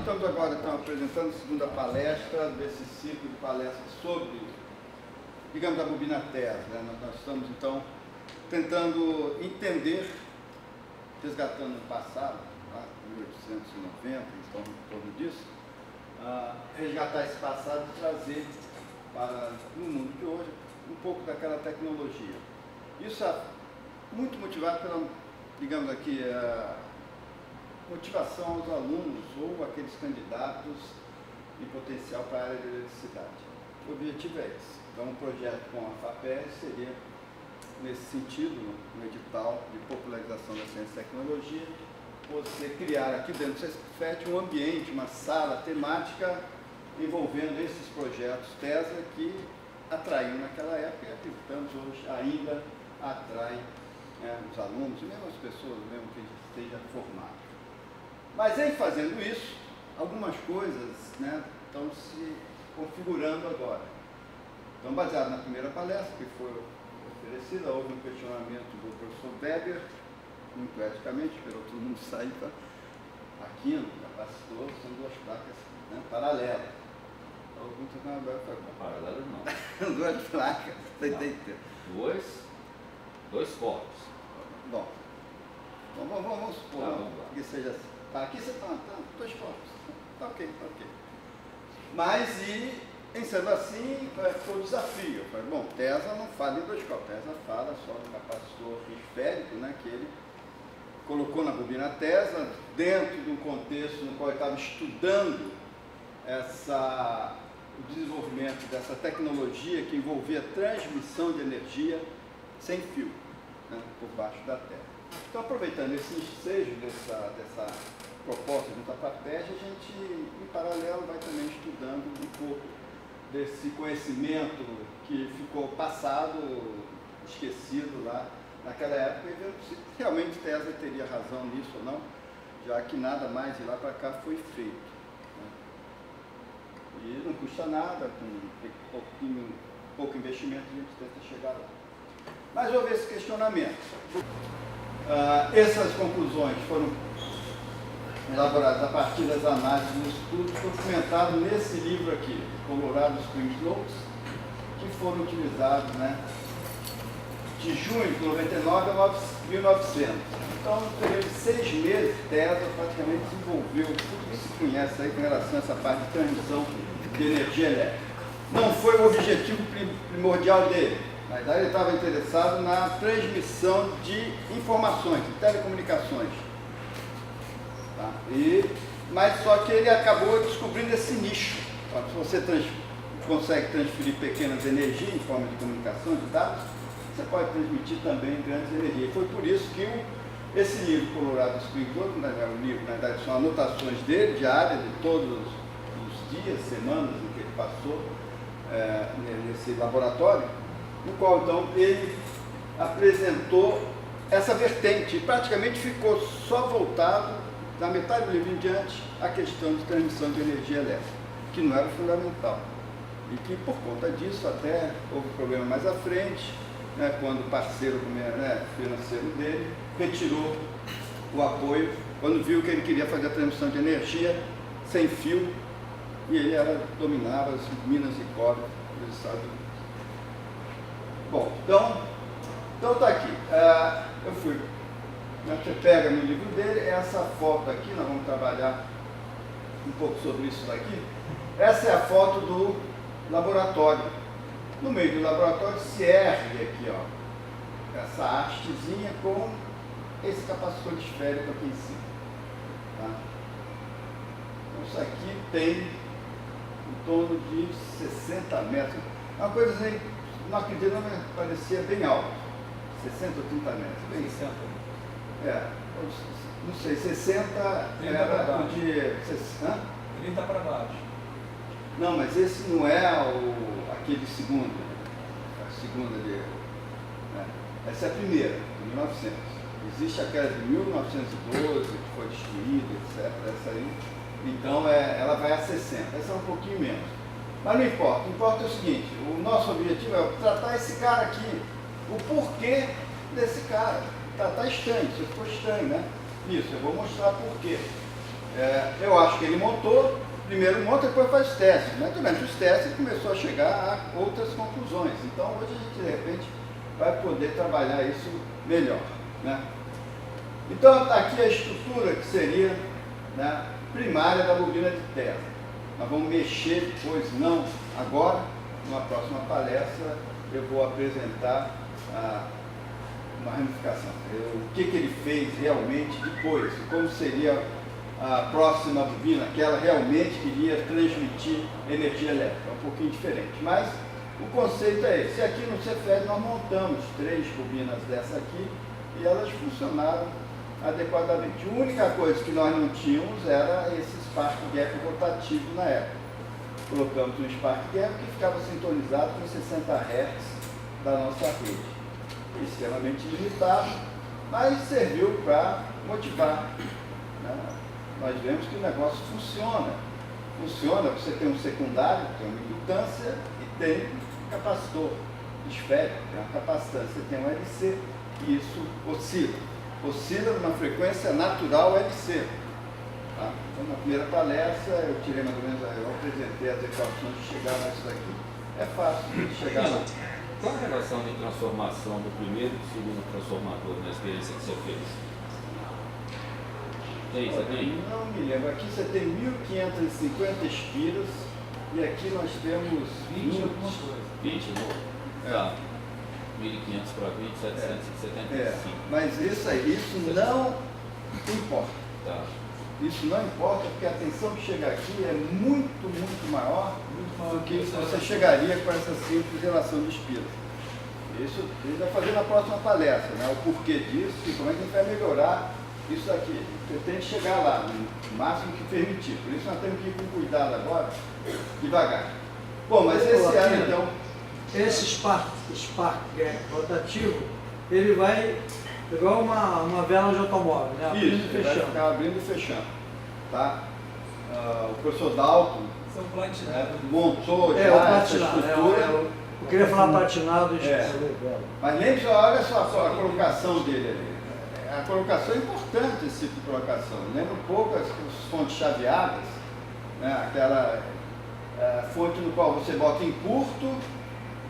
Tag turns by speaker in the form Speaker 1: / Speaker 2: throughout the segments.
Speaker 1: Estamos agora apresentando a segunda palestra desse ciclo de palestras sobre, digamos, a bobina TESS. Nós estamos, então, tentando entender, resgatando o passado, lá, 1890, então, em torno disso, resgatar esse passado e trazer para no mundo de hoje um pouco daquela tecnologia. Isso é muito motivado pela, digamos aqui, motivação aos alunos ou aqueles candidatos em potencial para a área de eletricidade. O objetivo é esse. Então, um projeto com a FAPESP seria, nesse sentido, no edital de popularização da ciência e tecnologia, você criar aqui dentro do CESPFET um ambiente, uma sala temática envolvendo esses projetos TESA que atraíam naquela época e acreditamos hoje ainda atraem os alunos e mesmo as pessoas mesmo que esteja formado. Mas em fazendo isso, algumas coisas estão se configurando agora. Então, baseado na primeira palestra que foi oferecida, houve um questionamento do professor Weber, muito eticamente, esperou todo mundo sair para aqui no capacitor, são duas placas paralelas.
Speaker 2: Paralelo não.
Speaker 1: Duas placas,
Speaker 2: Dois focos.
Speaker 1: Bom, vamos supor que seja assim. Aqui você está dois focos. Tá ok. Mas, em sendo assim, foi um desafio. Eu falei, bom, TESA não fala em dois focos, TESA fala só no capacitor periférico, que ele colocou na bobina TESA, dentro de um contexto no qual ele estava estudando o desenvolvimento dessa tecnologia que envolvia transmissão de energia sem fio, por baixo da Terra. Então, aproveitando esse ensejo dessa proposta junto à FAPESP, a gente, em paralelo, vai também estudando um pouco desse conhecimento que ficou passado, esquecido lá naquela época, e vendo se realmente TESA teria razão nisso ou não, já que nada mais de lá para cá foi feito. E não custa nada, com pouco investimento a gente tenta chegar lá. Mas houve esse questionamento. Essas conclusões foram elaboradas a partir das análises do estudo documentados nesse livro aqui, Colorado Springs Notes, que foram utilizados de junho de 99 a 1900. Então, no período de 6 meses, TESA praticamente desenvolveu tudo que se conhece aí com relação a essa parte de transmissão de energia elétrica. Não foi o objetivo primordial dele. Na verdade, ele estava interessado na transmissão de informações, de telecomunicações. Tá? Mas só que ele acabou descobrindo esse nicho. Se você consegue transferir pequenas energias em forma de comunicação, de dados, você pode transmitir também grandes energias. Foi por isso que esse livro, Colorado Springs, o livro, na verdade, são anotações dele, diárias, de todos os dias, semanas em que ele passou nesse laboratório, no qual, então, ele apresentou essa vertente e praticamente ficou só voltado, da metade do livro em diante, à questão de transmissão de energia elétrica, que não era fundamental. E que, por conta disso, até houve problema mais à frente, quando o parceiro financeiro dele retirou o apoio, quando viu que ele queria fazer a transmissão de energia sem fio, e ele dominava as minas de cobre dos Estados Unidos. Bom, então está aqui. Eu fui. Você pega no livro dele, essa foto aqui, nós vamos trabalhar um pouco sobre isso daqui. Essa é a foto do laboratório. No meio do laboratório se ergue aqui, essa hastezinha com esse capacitor esférico aqui em cima. Tá? Então, isso aqui tem em torno de 60 metros. Uma coisa assim, não acredito, não me parecia bem alto. 60 ou 30 metros. Bem
Speaker 3: 60.
Speaker 1: Não sei, 60 era o de...
Speaker 3: 30 para baixo.
Speaker 1: Não, mas esse não é aquele segundo. A segunda dele. Essa é a primeira, de 1900. Existe aquela de 1912, que foi destruída, etc. Essa aí. Então, ela vai a 60. Essa é um pouquinho menos. Mas não importa. O que importa é o seguinte, o nosso objetivo é tratar esse cara aqui, o porquê desse cara. Tá estranho, isso ficou estranho, Isso, eu vou mostrar por quê. Eu acho que ele montou, primeiro monta, depois faz testes. Mas durante os testes ele começou a chegar a outras conclusões. Então hoje a gente, de repente, vai poder trabalhar isso melhor, né? Então aqui a estrutura que seria, né, primária da bobina de Tesla. Nós vamos mexer depois, não agora, numa próxima palestra eu vou apresentar uma ramificação, o que ele fez realmente depois, como seria a próxima bobina, que ela realmente queria transmitir energia elétrica, um pouquinho diferente, mas o conceito é esse. Aqui no Cefet nós montamos 3 bobinas dessa aqui e elas funcionaram adequadamente. A única coisa que nós não tínhamos era esse spark gap rotativo na época. Colocamos um spark gap que ficava sintonizado com 60 Hz da nossa rede. Extremamente limitado, mas serviu para motivar, né? Nós vemos que o negócio funciona. Funciona, você tem um secundário, tem uma indutância e tem um capacitor esférico, tem uma capacitância, você tem um LC e isso oscila. Oscila numa frequência natural LC. Tá? Então, na primeira palestra, eu tirei mais ou menos, eu apresentei as equações de chegar nisso aqui. É fácil de chegar lá.
Speaker 2: Qual a relação de transformação do primeiro e do segundo transformador na experiência que você fez? Você tem?
Speaker 1: Não me lembro. Aqui você tem 1550 espiras e aqui nós temos
Speaker 3: 20 alguma coisa.
Speaker 2: 20, não? Tá. 1500 para 20, 775.
Speaker 1: Mas isso não importa.
Speaker 2: Tá.
Speaker 1: Isso não importa porque a tensão que chega aqui é muito, muito maior do que você chegaria com essa simples relação de espiras. Isso a gente vai fazer na próxima palestra, né? O porquê disso e como é que a gente vai melhorar isso aqui. Você tem que chegar lá, no máximo que permitir. Por isso nós temos que ir com cuidado agora, devagar. Bom, mas esse ano então...
Speaker 4: Esse spark gap rotativo, ele vai igual uma vela de automóvel, né? Abrindo
Speaker 1: Isso,
Speaker 4: e
Speaker 1: ele vai
Speaker 4: fechando.
Speaker 1: ficar abrindo e fechando. Tá? O professor Dalton
Speaker 3: São platinados.
Speaker 1: montou
Speaker 4: O
Speaker 1: já essa
Speaker 4: platinado.
Speaker 1: estrutura.
Speaker 4: Eu queria falar platinado.
Speaker 1: Mas lembre-se, olha só a colocação dele ali. A colocação é importante, esse tipo de colocação. Lembra um pouco as fontes chaveadas, né? Aquela fonte no qual você bota em curto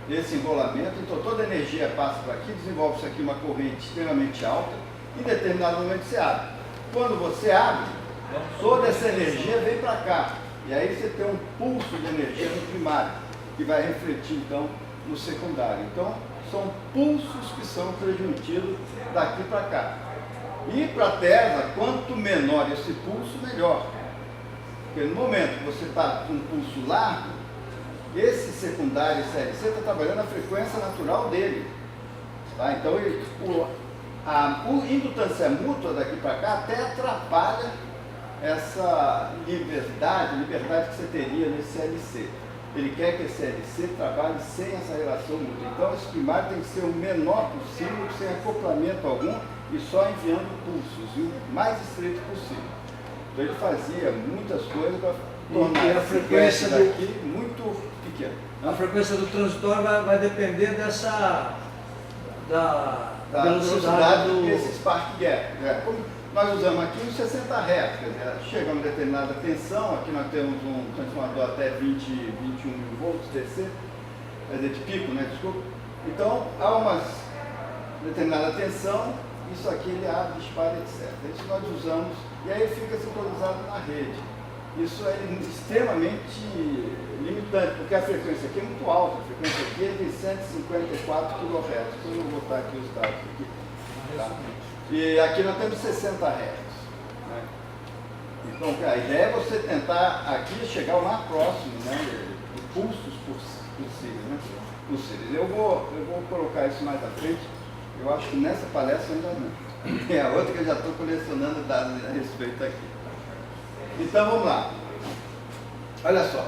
Speaker 1: esse enrolamento, então toda a energia passa para aqui, desenvolve-se aqui uma corrente extremamente alta, em determinado momento você abre. Quando você abre, toda essa energia vem para cá, e aí você tem um pulso de energia no primário, que vai refletir então no secundário. Então, são pulsos que são transmitidos daqui para cá. E para a Tesla, quanto menor esse pulso, melhor. Porque no momento que você está com um pulso largo, esse secundário, esse LC, está trabalhando a frequência natural dele. Tá? Então, a indutância mútua daqui para cá até atrapalha essa liberdade que você teria nesse LC. Ele quer que esse LC trabalhe sem essa relação mútua. Então, esse primário tem que ser o menor possível, sem acoplamento algum e só enviando pulsos, e o mais estreito possível. Então, ele fazia muitas coisas para tornar
Speaker 4: a frequência
Speaker 1: daqui muito pequena.
Speaker 4: A frequência do transitório vai depender da velocidade
Speaker 1: desse spark gap. Como nós usamos aqui uns 60 Hz, quer dizer, chegamos a determinada tensão, aqui nós temos um transformador até 20, 21 mil volts DC, quer dizer, de pico, né, desculpa. Então, há uma determinada tensão, isso aqui ele abre, dispara, etc. Isso nós usamos, e aí ele fica sincronizado na rede. Isso é extremamente limitante, porque a frequência aqui é muito alta, a frequência aqui é de 154 kHz. Eu vou botar aqui os dados aqui. Tá? E aqui nós temos 60 Hz. Né? Então a ideia é você tentar aqui chegar o mais próximo, né, de pulsos possíveis. Né? Eu vou colocar isso mais à frente. Eu acho que nessa palestra ainda não. Tem a outra que eu já estou colecionando dados a respeito aqui. Então vamos lá. Olha só.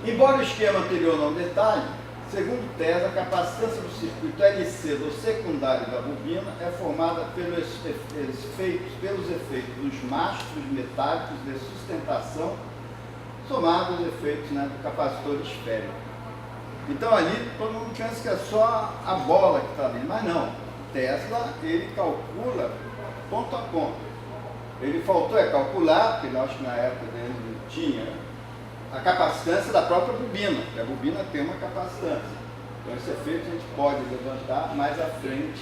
Speaker 1: Embora o esquema anterior não detalhe, segundo Tesla, a capacitância do circuito LC do secundário da bobina é formada pelos efeitos dos mastros metálicos de sustentação, somados aos efeitos, né, do capacitor esférico. Então ali todo mundo pensa que é só a bola que está ali, mas não. Tesla, ele calcula ponto a ponto. ele faltou calcular, porque nós que na época dele não tinha a capacitância da própria bobina, porque a bobina tem uma capacitância. Então esse efeito a gente pode levantar mais à frente,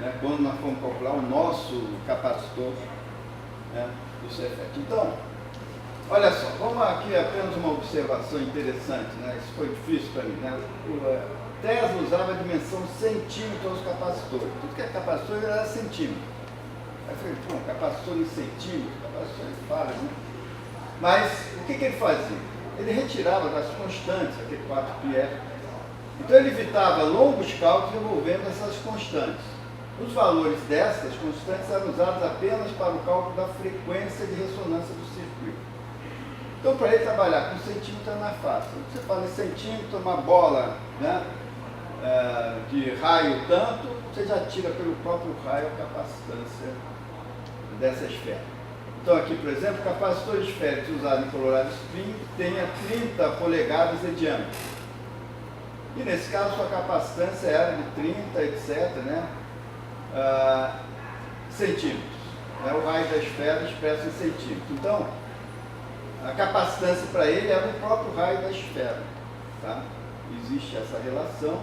Speaker 1: né, quando nós formos calcular o nosso capacitor, né, desse efeito. Então, olha só, vamos aqui apenas uma observação interessante, né? Isso foi difícil para mim, né? O Tesla usava a dimensão centímetro aos capacitores. Tudo que é capacitor era centímetro. Aí eu falei, pô, capacitor em centímetro, capacitor em falha, né? Mas o que ele fazia? Ele retirava das constantes, aquele 4πr. Então ele evitava longos cálculos envolvendo essas constantes. Os valores dessas constantes eram usados apenas para o cálculo da frequência de ressonância do circuito. Então, para ele trabalhar com centímetro é mais fácil. Você fala em centímetro, uma bola, né, de raio tanto, você já tira pelo próprio raio a capacitância dessa esfera. Então, aqui, por exemplo, o capacitor esférico usado em Colorado Spring tenha 30 polegadas de diâmetro. E nesse caso, sua capacitância era de 30, etc., né, centímetros. Né, o raio da esfera expresso em centímetros. Então, a capacitância para ele é o próprio raio da esfera. Tá? Existe essa relação.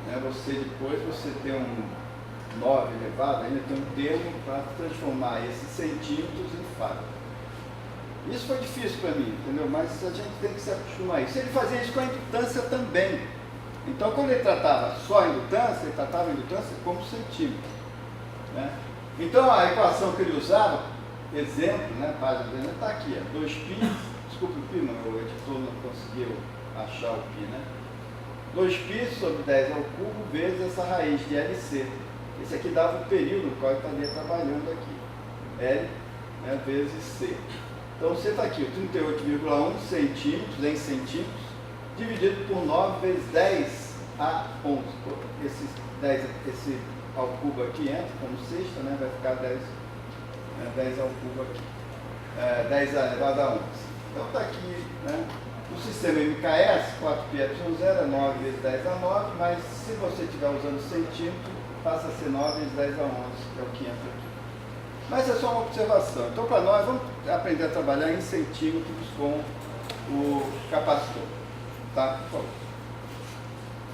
Speaker 1: Né? Depois você tem um 9 elevado, ainda tem um termo para transformar esses centímetros em farad. Isso foi difícil para mim, entendeu? Mas a gente tem que se acostumar a isso. Ele fazia isso com a indutância também. Então, quando ele tratava só a indutância, ele tratava a indutância como centímetro. Né? Então, a equação que ele usava, exemplo, né, página dele está aqui, 2π, desculpa o π, mas o editor não conseguiu achar o π, né? 2π sobre 10 ao cubo vezes essa raiz de LC. Esse aqui dava o período no qual ele estaria trabalhando aqui. L, né, vezes C. Então você está aqui, 38,1 centímetros em centímetros, dividido por 9 vezes 10 a 11. Esse ao cubo aqui entra como sexta, né, vai ficar 10 ao cubo aqui. 10 elevado a 11. Então está aqui, né? O sistema MKS, 4πε0 é 9 vezes 10 a 9, mas se você estiver usando centímetro, passa a ser 9 vezes 10 a 11, que é o que entra aqui. Mas é só uma observação. Então, para nós, vamos aprender a trabalhar em centímetros com o capacitor. Tá? Por favor.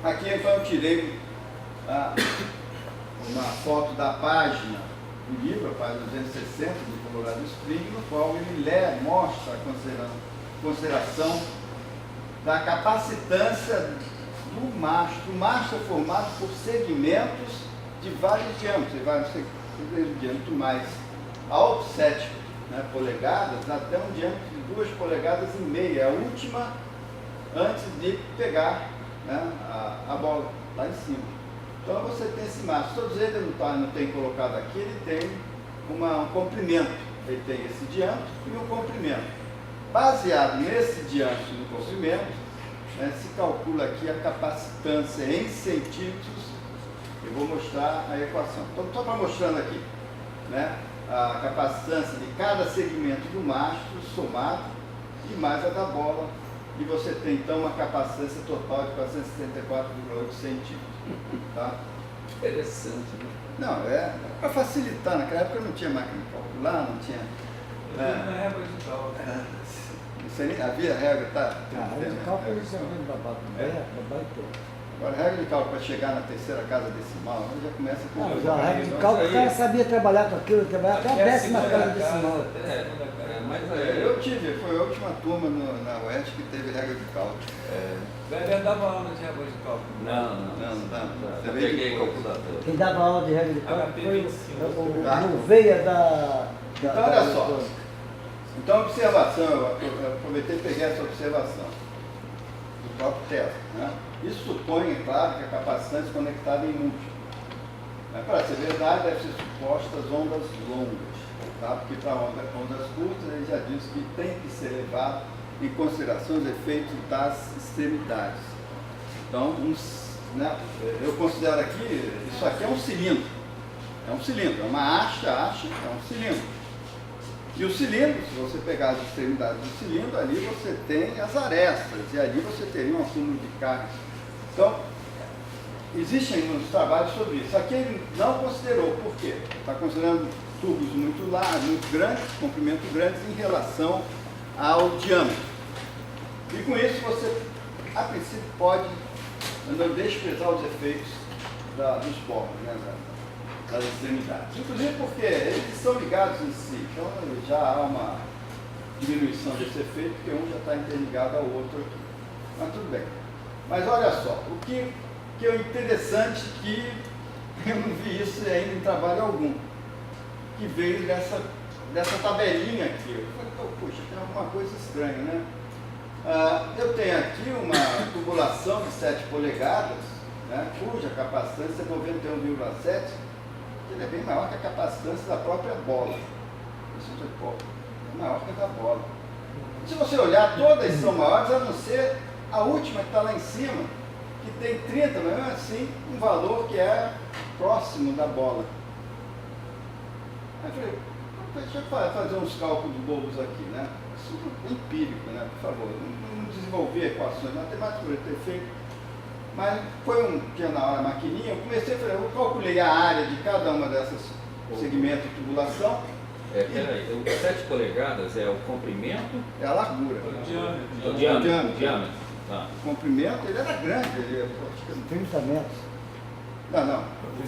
Speaker 1: Aqui, então, eu tirei uma foto da página do livro, a página 260 do Colorado Spring, no qual ele mostra a consideração da capacitância do mastro. O mastro é formado por segmentos de vários diâmetros, diâmetro mais alto, 7 polegadas, até um diâmetro de 2,5 polegadas, a última antes de pegar, né, a bola lá em cima. Então você tem esse mastro, todos eles não tem colocado aqui, ele tem um comprimento, ele tem esse diâmetro e um comprimento. Baseado nesse diâmetro e no comprimento, né, se calcula aqui a capacitância em centímetros. Eu vou mostrar a equação. Então, só para mostrando aqui, né, a capacitância de cada segmento do mastro somado e mais a da bola. E você tem, então, uma capacitância total de 474,8 centímetros. Tá?
Speaker 3: Interessante, né?
Speaker 1: Não, para facilitar. Naquela época não tinha máquina de calcular, não tinha...
Speaker 3: Na régua de cálculo.
Speaker 1: Isso aí, havia regra, tá?
Speaker 4: Regra de cálculo eles são muito babado, babado todo.
Speaker 1: Agora, a regra de cálculo para chegar na terceira casa decimal, já começa com...
Speaker 4: Mas a regra de cálculo, o cara sabia trabalhar com aquilo, trabalhar até a 10ª casa decimal.
Speaker 1: Foi a última turma na UERJ que teve regra de cálculo.
Speaker 3: Weber dava aula de régua de cálculo.
Speaker 1: Não dá.
Speaker 2: Eu peguei calculador.
Speaker 4: Quem dava aula de regra de cálculo
Speaker 3: HP
Speaker 4: foi
Speaker 3: 25.
Speaker 4: o Veia da...
Speaker 1: Então, olha só. Então, observação, eu aproveitei e peguei essa observação do próprio Tesla. Né? Isso supõe, é claro, que a capacitância é conectada em múltiplo. Para ser verdade, deve ser supostas ondas longas, tá? Porque para ondas curtas, ele já disse que tem que ser levado em consideração os efeitos das extremidades. Então, né, eu considero aqui, isso aqui é um cilindro. É um cilindro, é uma haste, é um cilindro. E o cilindro, se você pegar as extremidades do cilindro, ali você tem as arestas, e ali você teria um acúmulo de carga. Então, existem uns trabalhos sobre isso. Aqui ele não considerou, por quê? Está considerando tubos muito largos, muito grandes, comprimento grandes em relação ao diâmetro. E com isso você, a princípio, pode não desprezar os efeitos dos bordos, né, das extremidades. Inclusive porque eles são ligados em si, então já há uma diminuição desse efeito, porque um já está interligado ao outro aqui. Mas tudo bem. Mas olha só, o que é interessante que eu não vi isso ainda em trabalho algum, que veio dessa tabelinha aqui. Eu falei, puxa, tem alguma coisa estranha, né? Eu tenho aqui uma tubulação de 7 polegadas, né, cuja capacitância é 91,7, que ele é bem maior que a capacitância da própria bola. Isso é maior que a da bola. Se você olhar, todas são maiores, a não ser a última que está lá em cima, que tem 30, mas mesmo assim um valor que é próximo da bola. Aí eu falei, deixa eu fazer uns cálculos bobos aqui, né? Isso é empírico, né? Por favor, não desenvolver equações matemáticas, por ter feito. Mas tinha na hora a maquininha, eu comecei a fazer, eu calculei a área de cada uma dessas segmentos de tubulação.
Speaker 2: Peraí, 7 polegadas é o comprimento?
Speaker 1: É a largura.
Speaker 2: O diâmetro. Tá.
Speaker 1: O comprimento, ele era grande, ele era
Speaker 4: 30 metros.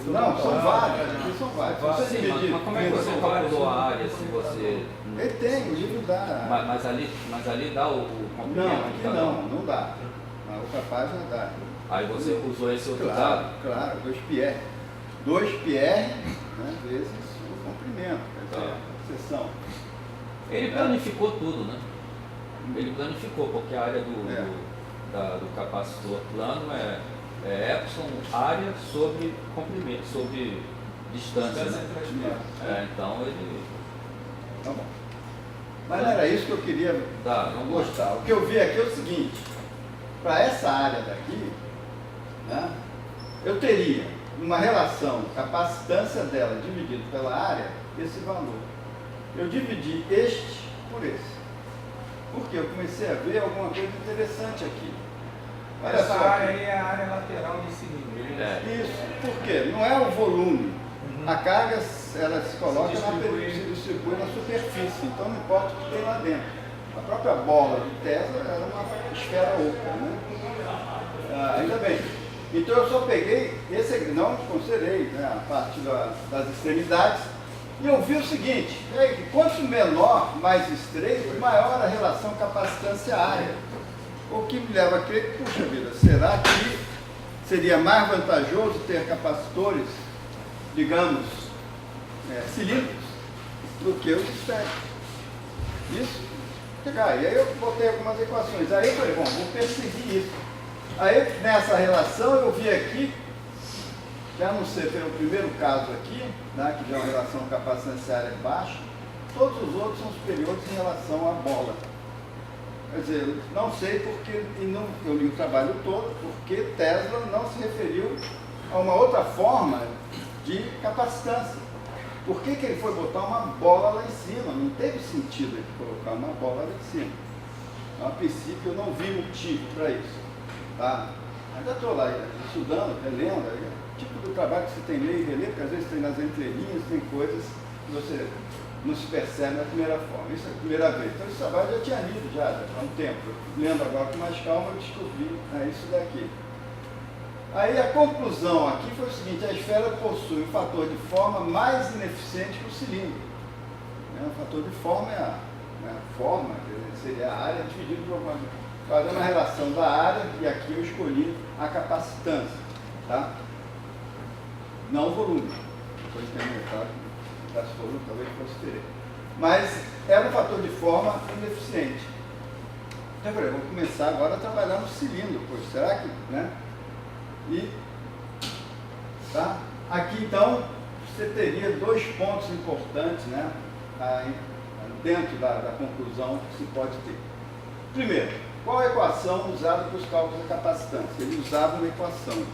Speaker 1: Não, são vários, aqui são vários. Se você
Speaker 2: Sim,
Speaker 1: dividir,
Speaker 2: mas como é que você calculou a área se você...
Speaker 1: Ele tem, o livro dá.
Speaker 2: Mas ali dá o comprimento?
Speaker 1: Não, aqui não dá. Na outra página dá.
Speaker 2: Aí você usou esse outro
Speaker 1: Claro,
Speaker 2: dado?
Speaker 1: claro, 2πr. 2πr, né, vezes o comprimento, quer dizer, a seção.
Speaker 2: Ele planificou tudo, né? Ele planificou, porque a área do capacitor plano é epsilon, área sobre comprimento, sobre distância, né? Então ele...
Speaker 1: Tá bom. Mas não era isso que eu queria gostar. O que eu vi aqui é o seguinte, para essa área daqui, né, eu teria uma relação capacitância dela dividido pela área, esse valor. Eu dividi este por esse. Porque eu comecei a ver alguma coisa interessante aqui. Olha
Speaker 3: Essa
Speaker 1: só,
Speaker 3: área aí é a área lateral de cilindro.
Speaker 1: Isso, por quê? Não é o volume. A carga, ela se coloca se distribui na superfície, então não importa o que tem lá dentro. A própria bola de Tesla era uma esfera oca, né? Ainda bem. Então eu só peguei esse, não considerei, né, a parte das extremidades, e eu vi o seguinte, que quanto menor, mais estreito, maior a relação capacitância-área. O que me leva a crer que, puxa vida, será que seria mais vantajoso ter capacitores, digamos, cilíndricos, do que os esféricos? Isso? E aí eu botei algumas equações. Aí eu falei, bom, vou perseguir isso. Aí nessa relação eu vi aqui, já não sei, pelo primeiro caso aqui, né, que já é uma relação capacitância-área baixa, todos os outros são superiores em relação à bola. Quer dizer, não sei porque, eu li o trabalho todo, porque Tesla não se referiu a uma outra forma de capacitância. Por que ele foi botar uma bola lá em cima? Não teve sentido ele colocar uma bola lá em cima. Então, a princípio, eu não vi motivo para isso. Tá? Ainda estou lá estudando, relendo, o tipo do trabalho que você tem que ler e reler, porque às vezes tem nas entrelinhas, tem coisas que você não se percebe na primeira forma. Isso é a primeira vez. Então esse trabalho eu já tinha lido já há um tempo. Lendo agora com mais calma, eu descobri isso daqui. Aí a conclusão aqui foi o seguinte, a esfera possui um fator de forma mais ineficiente que o cilindro. O fator de forma é a forma, seria a área dividida por alguma coisa. Fazendo a relação da área, e aqui eu escolhi a capacitância, tá? Não o volume. Depois tem aumentado, se tivesse volume, talvez fosse diferente. Mas era um fator de forma ineficiente. Então eu falei, vou começar agora a trabalhar no cilindro, pois será que, né? E, tá? Aqui então, você teria 2 pontos importantes, né? Dentro da conclusão que se pode ter. Primeiro, qual a equação usada para os cálculos da capacitância? Ele usava uma equação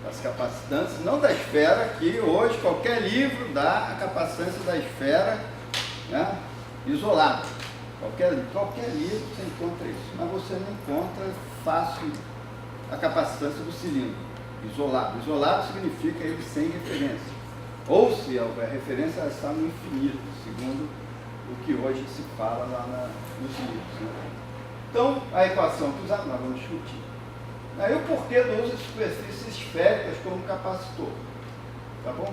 Speaker 1: das capacitâncias, não da esfera, que hoje qualquer livro dá a capacitância da esfera, né, isolada. Qualquer livro você encontra isso, mas você não encontra fácil a capacitância do cilindro, isolado. Isolado significa ele sem referência. ou se a referência está no infinito, segundo o que hoje se fala lá nos livros. Né? Então, a equação que usamos, nós vamos discutir. Aí o porquê do uso de superfícies esféricas como capacitor. Tá bom?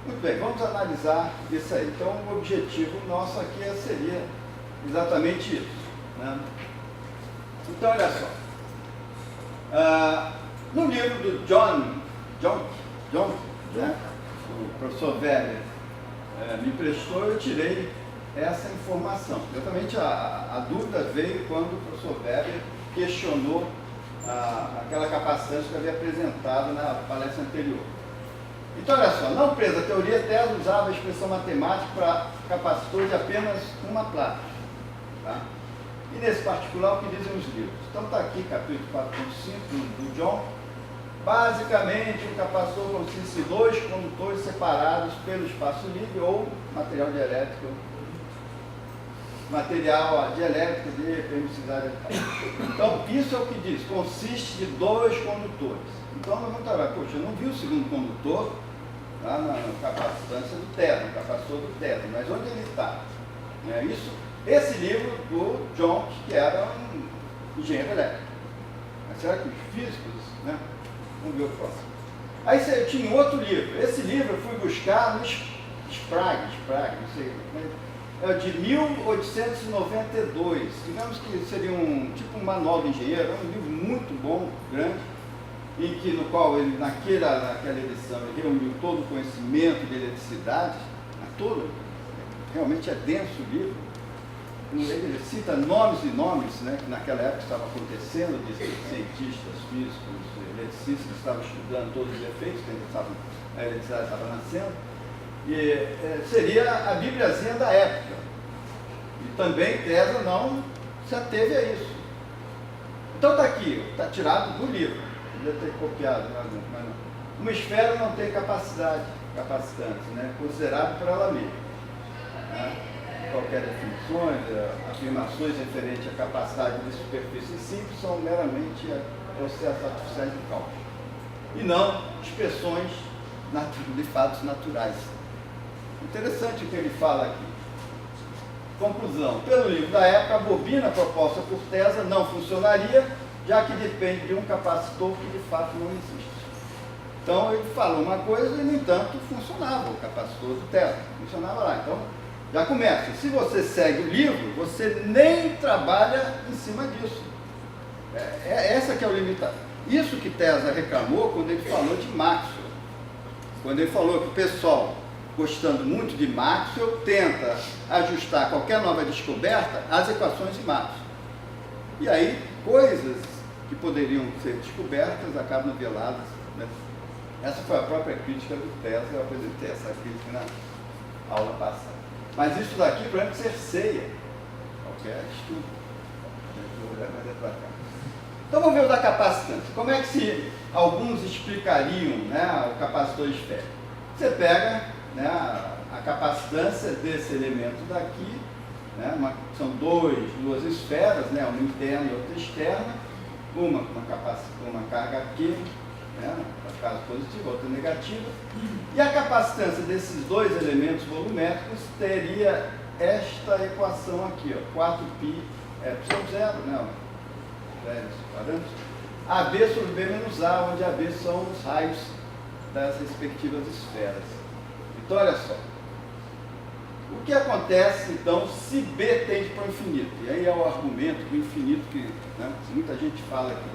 Speaker 1: Muito bem, vamos analisar isso aí. Então, o objetivo nosso aqui seria exatamente isso. Né? Então, olha só. No livro do John, né? O professor Weber me emprestou, eu tirei essa informação. Exatamente a dúvida veio quando o professor Weber questionou aquela capacitância que eu havia apresentado na palestra anterior. Então, olha só, na presa a teoria, Tesla usava a expressão matemática para capacitor de apenas uma placa. Tá? E nesse particular, o que dizem os livros? Então, está aqui, capítulo 4.5 do John. Basicamente, um capacitor consiste em dois condutores separados pelo espaço livre ou material dielétrico de permissividade. Então, isso é o que diz, consiste de dois condutores. Então, nós vamos falar, poxa, eu não vi o segundo condutor lá na capacitância do Tesla, no capacitor do Tesla, mas onde ele está? Esse livro do John, que era um engenheiro elétrico. Mas será que os físicos, né? Vamos ver o próximo. Aí eu tinha outro livro. Esse livro eu fui buscar no Sprague, não sei, é de 1892. Digamos que seria tipo um manual de engenheiro, é um livro muito bom, grande, no qual ele, naquela edição, ele reuniu todo o conhecimento de eletricidade, realmente é denso o livro. Ele cita nomes e nomes, né, que naquela época estava acontecendo, de cientistas, físicos, eletricistas que estavam estudando todos os efeitos, que a eletricidade estava nascendo, e seria a Bibliazinha da época. E também Tesla não se ateve a isso. Então está aqui, está tirado do livro, podia ter copiado, mas não. Uma esfera não tem capacitante, né, considerado por ela mesma. Né? Qualquer definições, afirmações referentes à capacidade de superfície simples são meramente processos artificiais de cálculo. E não expressões de fatos naturais. Interessante o que ele fala aqui. Conclusão. Pelo livro da época, a bobina proposta por Tesla não funcionaria, já que depende de um capacitor que de fato não existe. Então ele falou uma coisa e, no entanto, funcionava o capacitor do Tesla. Funcionava lá. Então, já começa. Se você segue o livro, você nem trabalha em cima disso. Essa que é o limitado. Isso que Tesla reclamou quando ele falou de Maxwell. Quando ele falou que o pessoal, gostando muito de Maxwell, tenta ajustar qualquer nova descoberta às equações de Maxwell. E aí, coisas que poderiam ser descobertas acabam veladas. Né? Essa foi a própria crítica do Tesla. Eu apresentei essa crítica na aula passada. Mas isso daqui, por exemplo, cerceia qualquer estudo. Então vamos ver o da capacitância. Como é que alguns explicariam, né, o capacitor esférico? Você pega, né, a capacitância desse elemento daqui, né, são duas esferas, né, uma interna e outra externa, uma com uma carga Q, né, no caso positiva, outra negativa, e a capacitância desses dois elementos volumétricos teria esta equação aqui, ó, 4π ε0, né, AB sobre B menos A, onde AB são os raios das respectivas esferas. Então, olha só. O que acontece, então, se B tende para o infinito? E aí é o argumento do infinito que, né, muita gente fala aqui.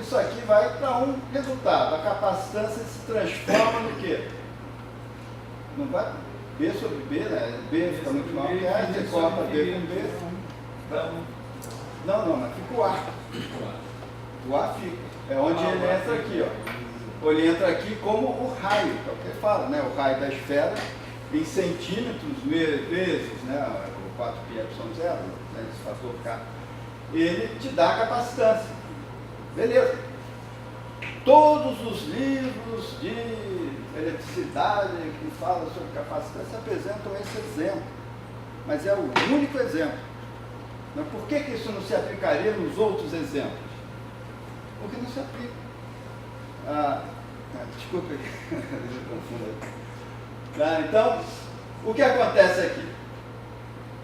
Speaker 1: Isso aqui vai para um resultado. A capacitância se transforma no quê? Não vai? B sobre B, né? B fica muito maior que A, você corta B com B. Não, mas fica o A. O A fica. É onde ele entra aqui, ó. Ele entra aqui como o raio, que é o que ele fala, né? O raio da esfera em centímetros vezes, né? O 4π ε0, né? Esse fator K. Ele te dá a capacitância. Beleza. Todos os livros de eletricidade que falam sobre capacitância apresentam esse exemplo. Mas é o único exemplo. Mas por que isso não se aplicaria nos outros exemplos? Porque não se aplica. Desculpa aí, eu confundo aí. Tá, então, o que acontece aqui?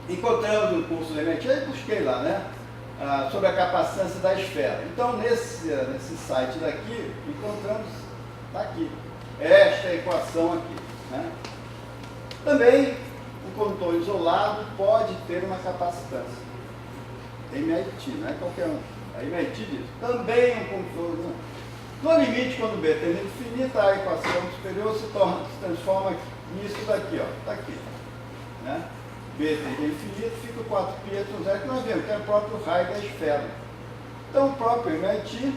Speaker 1: Encontramos um curso do MIT, eu busquei lá, né? Sobre a capacitância da esfera. Então, nesse site daqui, encontramos, está aqui, esta equação aqui. Né? Também, um condutor isolado pode ter uma capacitância. MIT, não é qualquer um. A MIT diz, também um condutor isolado. No limite, quando B tende a infinita, a equação superior se transforma nisso daqui, ó. Está aqui. Né? B tende a infinito, fica 4π × 0, que nós vemos, que é o próprio raio da esfera. Então, o próprio MIT,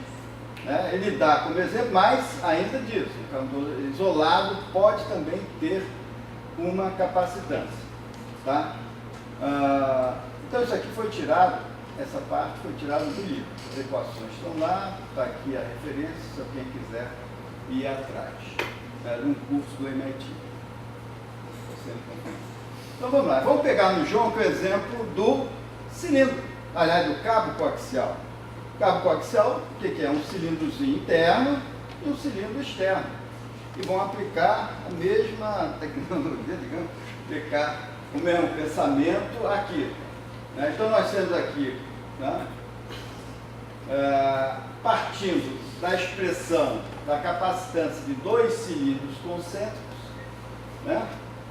Speaker 1: né, ele dá como exemplo, mas ainda diz, o condutor isolado pode também ter uma capacitância. Tá? Então, isso aqui foi tirado, essa parte foi tirada do livro. As equações estão lá, está aqui a referência, se alguém quiser ir atrás. Era um curso do MIT. Então vamos lá, vamos pegar no João o exemplo do cilindro, aliás, do cabo coaxial. O cabo coaxial, o que é? Um cilindrozinho interno e um cilindro externo. E vão aplicar a mesma tecnologia, digamos, aplicar o mesmo pensamento aqui. Né? Então nós temos aqui, né, partindo da expressão da capacitância de dois cilindros concêntricos, né,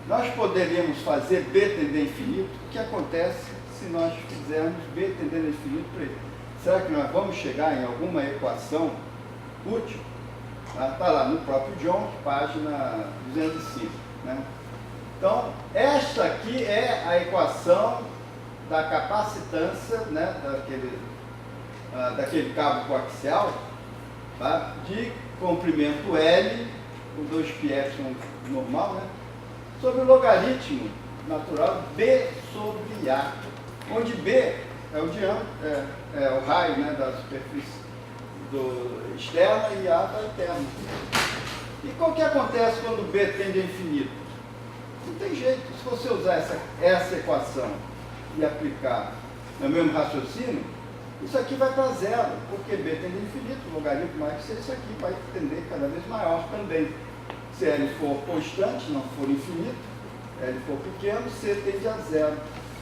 Speaker 1: nós poderíamos fazer B tender a infinito. O que acontece se nós fizermos B tendendo a infinito para ele? Será que nós vamos chegar em alguma equação útil? Está lá no próprio John, página 205. Né? Então, esta aqui é a equação da capacitância, né, daquele cabo coaxial, tá, de comprimento L, com 2π normal, né, sobre o logaritmo natural B sobre A, onde B é o diâmetro, é o raio, né, da superfície externa e A da interna. E qual que acontece quando B tende a infinito? Não tem jeito. Se você usar essa equação e aplicar no mesmo raciocínio, isso aqui vai para zero, porque B tende a infinito, o logaritmo maior que C, isso aqui vai tender cada vez maior também. Se L for constante, não for infinito, L for pequeno, C tende a zero.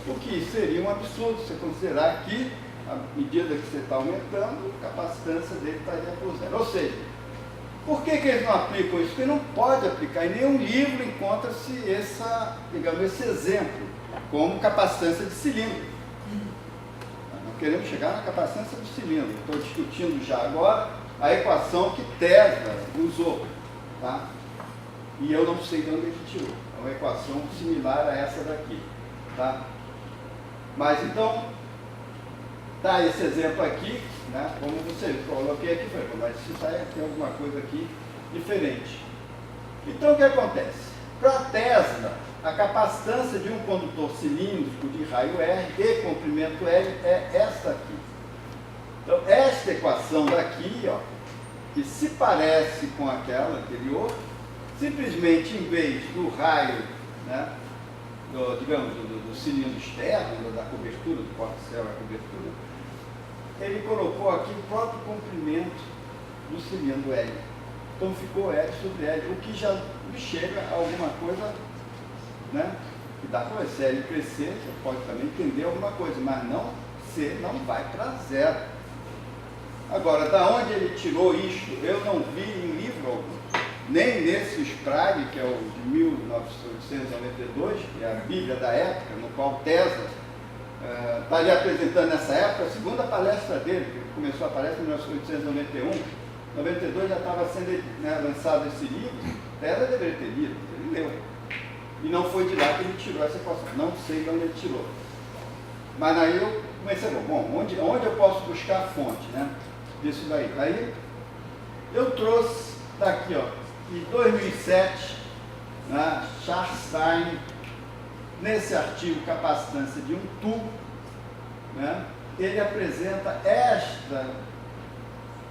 Speaker 1: O que seria um absurdo você considerar que, à medida que você está aumentando, a capacitância dele estaria por zero. Ou seja, por que eles não aplicam isso? Porque não pode aplicar. Em nenhum livro encontra-se esse exemplo, como capacitância de cilindro. Nós queremos chegar na capacitância do cilindro. Estou discutindo já agora a equação que Tesla usou. Tá? E eu não sei de onde ele tirou. É uma equação similar a essa daqui. Tá? Mas então, dá esse exemplo aqui, né? Como você coloquei aqui, mas se tem alguma coisa aqui diferente. Então o que acontece? Para Tesla, a capacitância de um condutor cilíndrico de raio R e comprimento L é esta aqui. Então, esta equação daqui, ó, que se parece com aquela anterior, simplesmente em vez do raio, né, do cilindro externo, da cobertura, do coaxial, a cobertura, ele colocou aqui o próprio comprimento do cilindro L. Então ficou L sobre L, o que já me chega a alguma coisa, né, que dá para se L crescer, você pode também entender alguma coisa, mas não, C não vai para zero. Agora, da onde ele tirou isto, eu não vi em livro algum. Nem nesse Sprague, que é o de 1892, que é a Bíblia da época, no qual Tesla estaria apresentando nessa época a segunda palestra dele, que começou a palestra em 1891. Em 92 já estava sendo, né, lançado esse livro. Tesla deveria ter lido, ele leu. E não foi de lá que ele tirou essa equação. Não sei de onde ele tirou. Mas aí eu comecei a ver, bom, onde eu posso buscar a fonte, né, disso daí? Aí eu trouxe daqui, ó, em 2007, né, Charles Stein, nesse artigo Capacitância de um Tubo, né, ele apresenta esta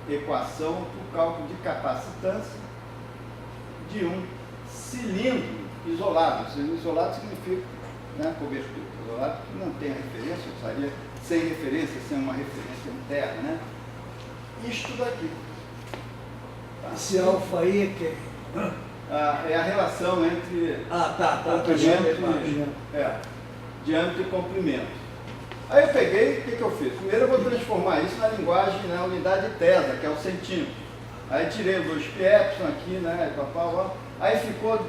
Speaker 1: equação para o cálculo de capacitância de um cilindro isolado. Cilindro isolado significa, né, cobertura. Isolado que não tem referência, eu precisaria sem referência, sem uma referência interna. Né? Isto daqui.
Speaker 4: Esse alfa aí é que...
Speaker 1: É a relação entre
Speaker 4: comprimento
Speaker 1: diâmetro e comprimento. Aí eu peguei, o que eu fiz? Primeiro eu vou transformar isso na linguagem, na unidade tesa, que é o centímetro. Aí tirei o 2π aqui, né, aí ficou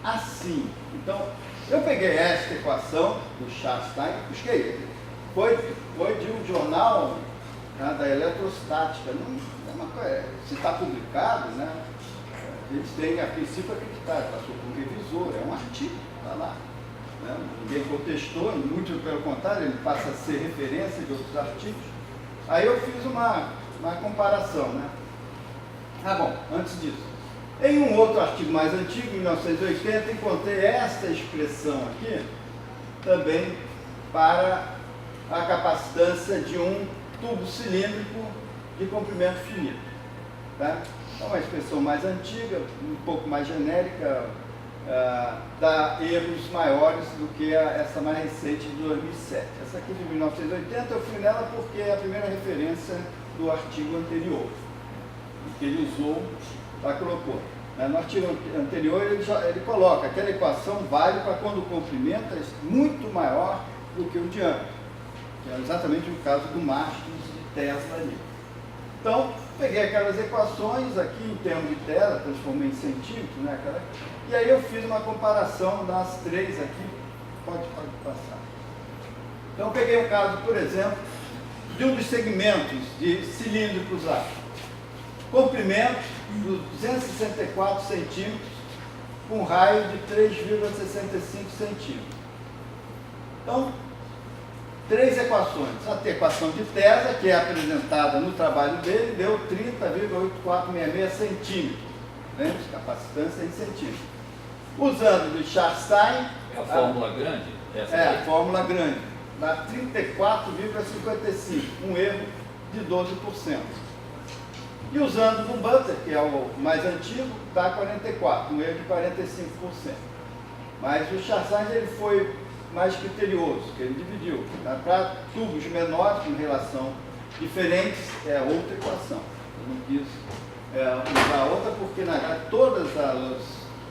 Speaker 1: assim. Então, eu peguei esta equação do Chastain, busquei, foi de um jornal, né, da eletrostática, não é uma coisa, se está publicado, né, eles têm a princípio acreditado, passou por um revisor, é um artigo, está lá. Né? Ninguém contestou, muito pelo contrário, ele passa a ser referência de outros artigos. Aí eu fiz uma comparação, né? Bom, antes disso, em um outro artigo mais antigo, 1980, encontrei esta expressão aqui, também para a capacitância de um tubo cilíndrico de comprimento finito. Tá? É uma expressão mais antiga, um pouco mais genérica, dá erros maiores do que essa mais recente de 2007. Essa aqui de 1980 eu fui nela porque é a primeira referência do artigo anterior, que ele usou, colocou. No artigo anterior ele coloca que aquela equação vale para quando o comprimento é muito maior do que o diâmetro, que é exatamente o caso do mastro de Tesla ali. Então, peguei aquelas equações aqui em termos de Tesla, transformei em centímetros, né, e aí eu fiz uma comparação das três aqui, pode passar. Então, eu peguei o caso, por exemplo, de um dos segmentos de cilíndricos lá. Comprimento de 264 centímetros, com raio de 3,65 centímetros. Então, três equações. A equação de Tesla, que é apresentada no trabalho dele, deu 30,8466 centímetros. Lembra? Capacitância em centímetros. Usando do Chastain...
Speaker 2: É a fórmula grande?
Speaker 1: A fórmula grande. Dá 34,55, um erro de 12%. E usando do Butter, que é o mais antigo, dá 44, um erro de 45%. Mas o Chastain ele foi mais criterioso, que ele dividiu. Para tubos menores, com relação diferentes, é outra equação. Eu não quis usar outra porque, na verdade, todos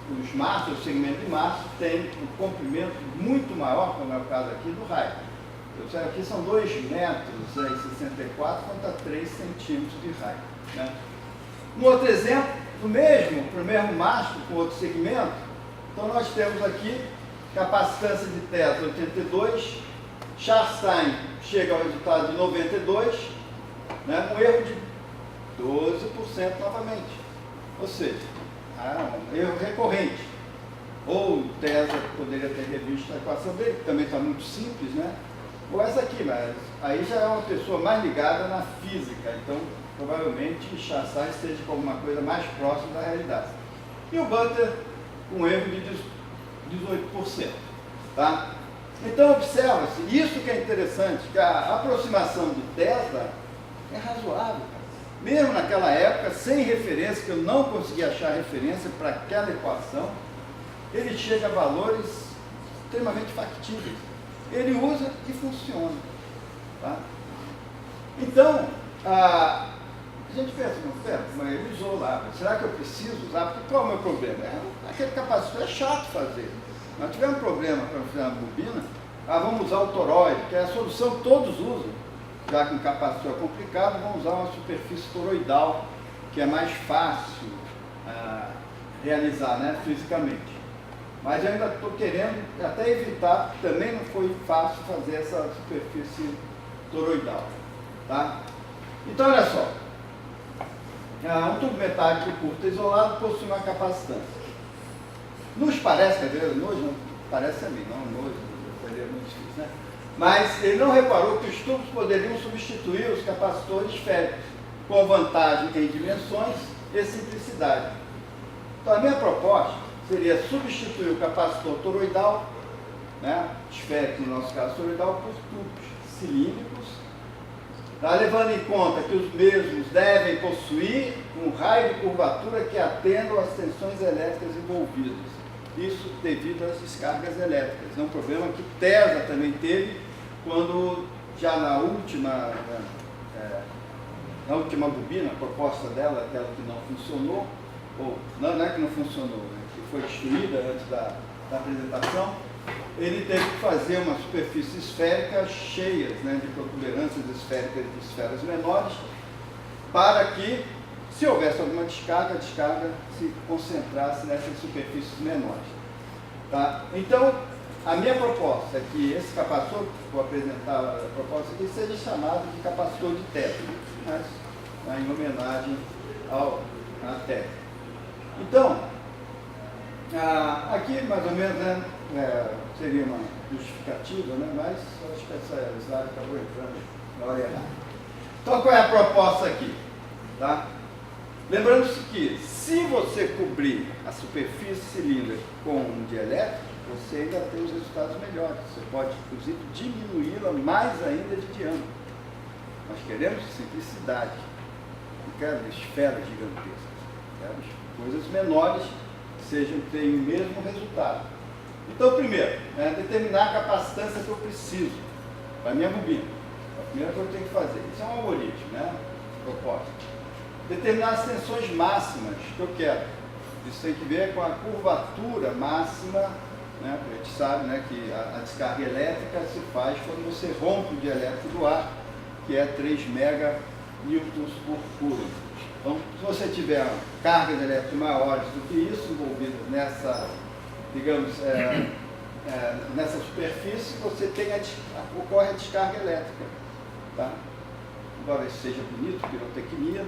Speaker 1: os mastros, o segmento de mastro, tem um comprimento muito maior, como é o caso aqui do raio. Aqui são 2,64 metros contra 3 centímetros de raio. Né? Um outro exemplo, do mesmo mastro com outro segmento, então nós temos aqui capacitância de Tesla 82, Chastain chega ao resultado de 92, né, um erro de 12% novamente. Ou seja, um erro recorrente. Ou Tesla poderia ter revisto a equação dele, que também está muito simples, né? Ou essa aqui, mas aí já é uma pessoa mais ligada na física, então provavelmente Chastain esteja com alguma coisa mais próxima da realidade. E o Butter, um erro de 18%. Tá? Então, observa-se, isso que é interessante, que a aproximação de Tesla é razoável. Mesmo naquela época, sem referência, que eu não consegui achar referência para aquela equação, ele chega a valores extremamente factíveis. Ele usa e funciona. Tá? Então, a gente pensa, mas ele usou lá, será que eu preciso usar? Porque qual é o meu problema? Aquele capacitor é chato fazer. Nós tivemos um problema para fazer uma bobina, vamos usar o toroide, que é a solução que todos usam, já que um capacitor é complicado, vamos usar uma superfície toroidal, que é mais fácil realizar, né, fisicamente. Mas eu ainda estou querendo até evitar, porque também não foi fácil fazer essa superfície toroidal. Tá? Então, olha só. Um tubo metálico curto isolado possui uma capacitância. Nos parece, quer dizer, hoje não parece a mim, não hoje, seria muito difícil, né? Mas ele não reparou que os tubos poderiam substituir os capacitores esféricos, com vantagem em dimensões e simplicidade. Então, a minha proposta seria substituir o capacitor toroidal, né, esférico no nosso caso toroidal, por tubos cilíndricos, tá, levando em conta que os mesmos devem possuir um raio de curvatura que atenda às tensões elétricas envolvidas. Isso devido às descargas elétricas. É um problema que Tesla também teve quando, já na última na última bobina, a proposta dela, aquela que não funcionou, ou não é que não funcionou, né, que foi destruída antes da apresentação, ele teve que fazer uma superfície esférica cheias, né, de protuberâncias esféricas de esferas menores, para que, se houvesse alguma descarga, a descarga se concentrasse nessas superfícies menores. Tá? Então, a minha proposta é que esse capacitor, vou apresentar a proposta aqui, seja chamado de capacitor de teto, mas em homenagem à teto. Então, aqui mais ou menos, né, seria uma justificativa, né, mas acho que essa slide acabou entrando na hora errada. Então, qual é a proposta aqui? Tá? Lembrando-se que, se você cobrir a superfície cilíndrica com um dielétrico, você ainda tem os resultados melhores. Você pode, inclusive, diminuí-la mais ainda de diâmetro. Nós queremos simplicidade. Não quero esferas gigantescas. Quero coisas menores que tenham o mesmo resultado. Então, primeiro, determinar a capacitância que eu preciso para a minha bobina. A primeira coisa que eu tenho que fazer. Isso é um algoritmo, né? Proposta. Determinar as tensões máximas que eu quero. Isso tem que ver com a curvatura máxima, né? A gente sabe, né, que a descarga elétrica se faz quando você rompe o dielétrico do ar, que é 3 meganewtons por coulomb. Então, se você tiver cargas elétricas maiores do que isso envolvidas nessa, digamos, nessa superfície, você tem ocorre a descarga elétrica. Tá? Embora isso seja bonito, pirotecnia,